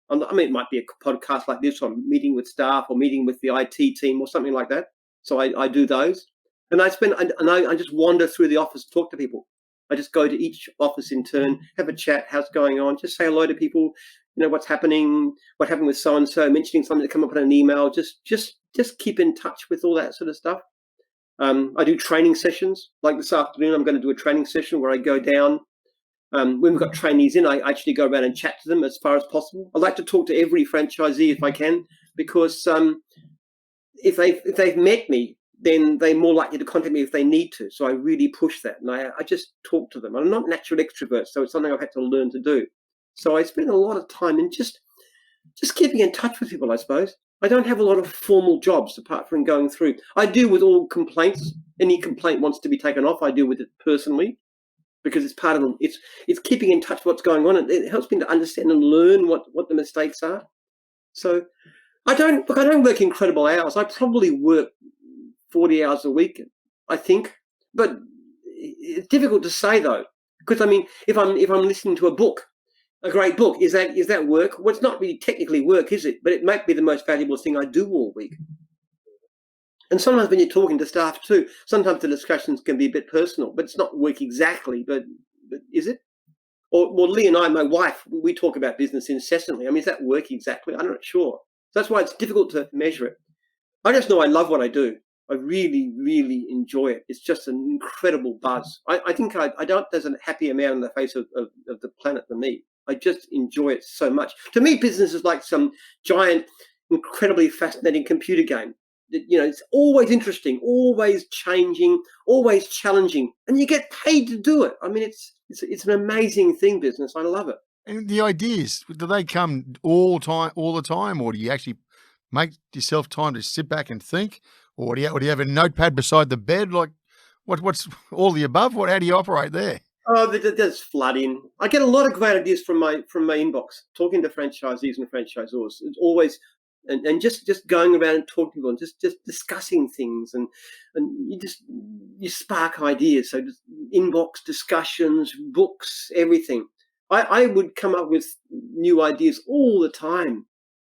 I mean, it might be a podcast like this, or I'm meeting with staff or meeting with the IT team or something like that. So I do those. And I just wander through the office, talk to people. I just go to each office in turn, have a chat, how's going on, just say hello to people, what's happening, what happened with so-and-so, mentioning something that come up in an email, just keep in touch with all that sort of stuff. I do training sessions. Like this afternoon, I'm going to do a training session where I go down. When we've got trainees in, I actually go around and chat to them as far as possible. I like to talk to every franchisee if I can, because if they've met me, then they're more likely to contact me if they need to. So I really push that, and I just talk to them. I'm not a natural extrovert, so it's something I've had to learn to do. So I spend a lot of time in just keeping in touch with people, I suppose. I don't have a lot of formal jobs apart from going through. I deal with all complaints. Any complaint wants to be taken off, I deal with it personally. because it's part of them. It's keeping in touch with what's going on, and it helps me to understand and learn what the mistakes are. So I don't work incredible hours. I probably work 40 hours a week, I think, but it's difficult to say though, because I mean, if I'm listening to a book, a great book, is that work? Well, it's not really technically work, is it? But it might be the most valuable thing I do all week. And sometimes when you're talking to staff too, sometimes the discussions can be a bit personal, but it's not work exactly, but is it? Or well, Lee and I, my wife, we talk about business incessantly. I mean, is that work exactly? I'm not sure. So that's why it's difficult to measure it. I just know I love what I do. I really, really enjoy it. It's just an incredible buzz. I think I don't, there's a happier man on the face of the planet than me. I just enjoy it so much. To me, business is like some giant, incredibly fascinating computer game. You know, it's always interesting, always changing, always challenging, and you get paid to do it. I mean, it's an amazing thing, business. I love it. And the ideas, do they come all the time, or do you actually make yourself time to sit back and think, or do you have a notepad beside the bed? Like, what's all the above? How do you operate there? Oh, there's flooding. I get a lot of great ideas from my inbox. Talking to franchisees and franchisors, it's always. And just going around and talking to people and just discussing things and you spark ideas. So just inbox discussions, books, everything. I would come up with new ideas all the time.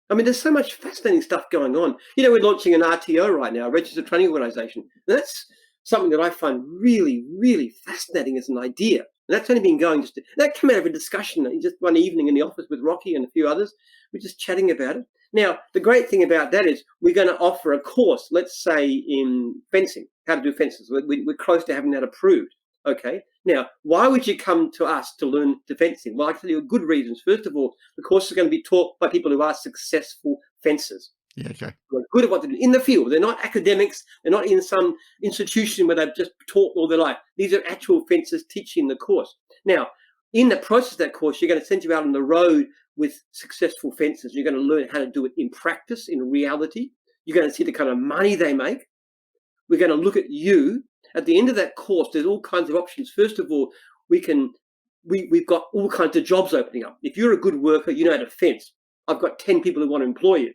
I mean, there's so much fascinating stuff going on. You know, we're launching an RTO right now, a registered training organization. That's something that I find really, really fascinating as an idea. And that's only been going that came out of a discussion just one evening in the office with Rocky and a few others. We're just chatting about it. Now, the great thing about that is we're going to offer a course, let's say in fencing, how to do fences. We're close to having that approved. Okay. Now, why would you come to us to learn fencing? Well, I can tell you good reasons. First of all, the course is going to be taught by people who are successful fencers. Yeah, okay. Who are good at what they do in the field. They're not academics. They're not in some institution where they've just taught all their life. These are actual fencers teaching the course. Now, in the process of that course, you're going to send you out on the road with successful fencers. You're going to learn how to do it in practice, in reality. You're going to see the kind of money they make. We're going to look at you. At the end of that course, there's all kinds of options. First of all, we've got all kinds of jobs opening up. If you're a good worker, you know how to fence. I've got 10 people who want to employ you.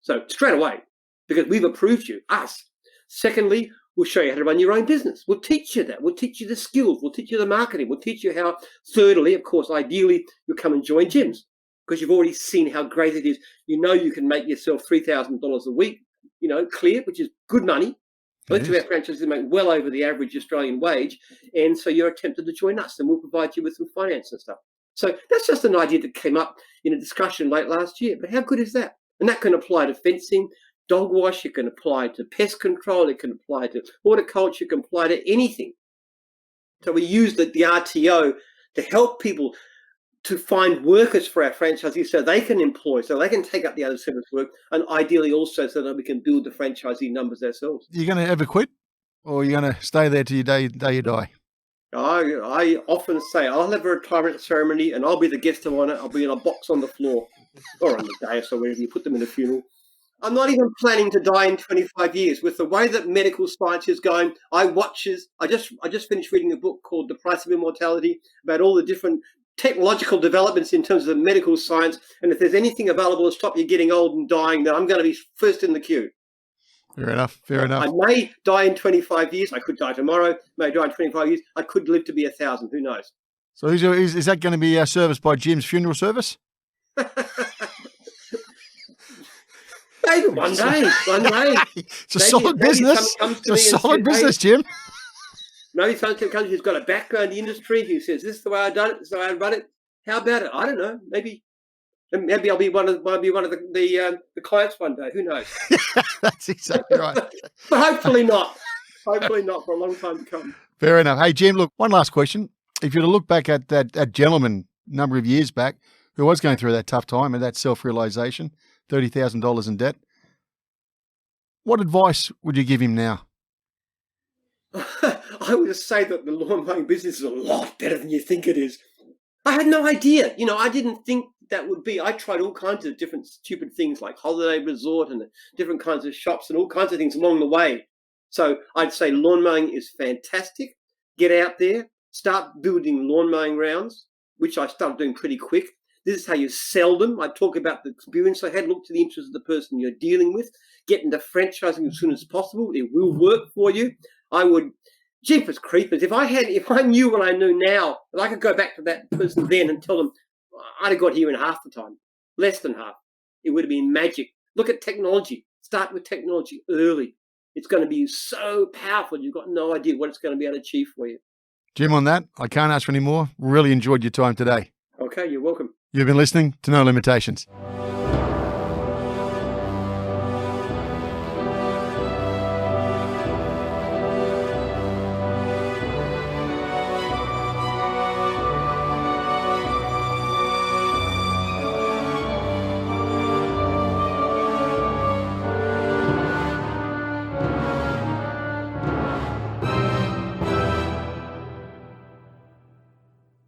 So straight away, because we've approved you, us. Secondly, we'll show you how to run your own business. We'll teach you that. We'll teach you the skills. We'll teach you the marketing. We'll teach you how. Thirdly, of course, ideally, you'll come and join gyms because you've already seen how great it is. You know you can make yourself $3,000 a week, you know, clear, which is good money. Most of our franchises make well over the average Australian wage. And so you're tempted to join us and we'll provide you with some finance and stuff. So that's just an idea that came up in a discussion late last year. But how good is that? And that can apply to fencing, dog wash, it can apply to pest control, it can apply to horticulture, it can apply to anything. So we use the RTO to help people to find workers for our franchisees so they can employ, so they can take up the other service work, and ideally also so that we can build the franchisee numbers ourselves. You're going to ever quit, or are you going to stay there till day you die? I often say I'll have a retirement ceremony and I'll be the guest of honour. I'll be in a box on the floor or on the dais or wherever you put them in a funeral. I'm not even planning to die in 25 years. With the way that medical science is going, I just finished reading a book called The Price of Immortality about all the different technological developments in terms of medical science. And if there's anything available to stop you getting old and dying, then I'm going to be first in the queue. Fair enough. I may die in 25 years. I could die tomorrow. May die in 25 years. I could live to be 1,000. Who knows? So is that going to be serviced by Jim's funeral service? Maybe one day. It's a solid business. It's a solid business, Jim. Maybe someone comes who's got a background in the industry who says, this is the way I've done it, this is the way I run it. How about it? I don't know. Maybe I'll be one of the clients one day. Who knows? That's exactly right. But hopefully not. Hopefully not for a long time to come. Fair enough. Hey, Jim, look, one last question. If you were to look back at that gentleman a number of years back who was going through that tough time and that self-realization, $30,000 in debt, what advice would you give him now? I would just say that the lawn mowing business is a lot better than you think it is. I had no idea. You know, I didn't think that would be. I tried all kinds of different stupid things like holiday resort and different kinds of shops and all kinds of things along the way. So I'd say lawn mowing is fantastic. Get out there, Start building lawn mowing grounds, which I started doing pretty quick. This is how you sell them. I talk about the experience I had. Look to the interest of the person you're dealing with. Get into franchising as soon as possible. It will work for you. I would, jeepers creepers, if I knew what I knew now, if I could go back to that person then and tell them I'd have got here in half the time, less than half. It would have been magic. Look at technology. Start with technology early. It's going to be so powerful. You've got no idea what it's going to be able to achieve for you. Jim, on that, I can't ask for any more. Really enjoyed your time today. Okay, you're welcome. You've been listening to No Limitations.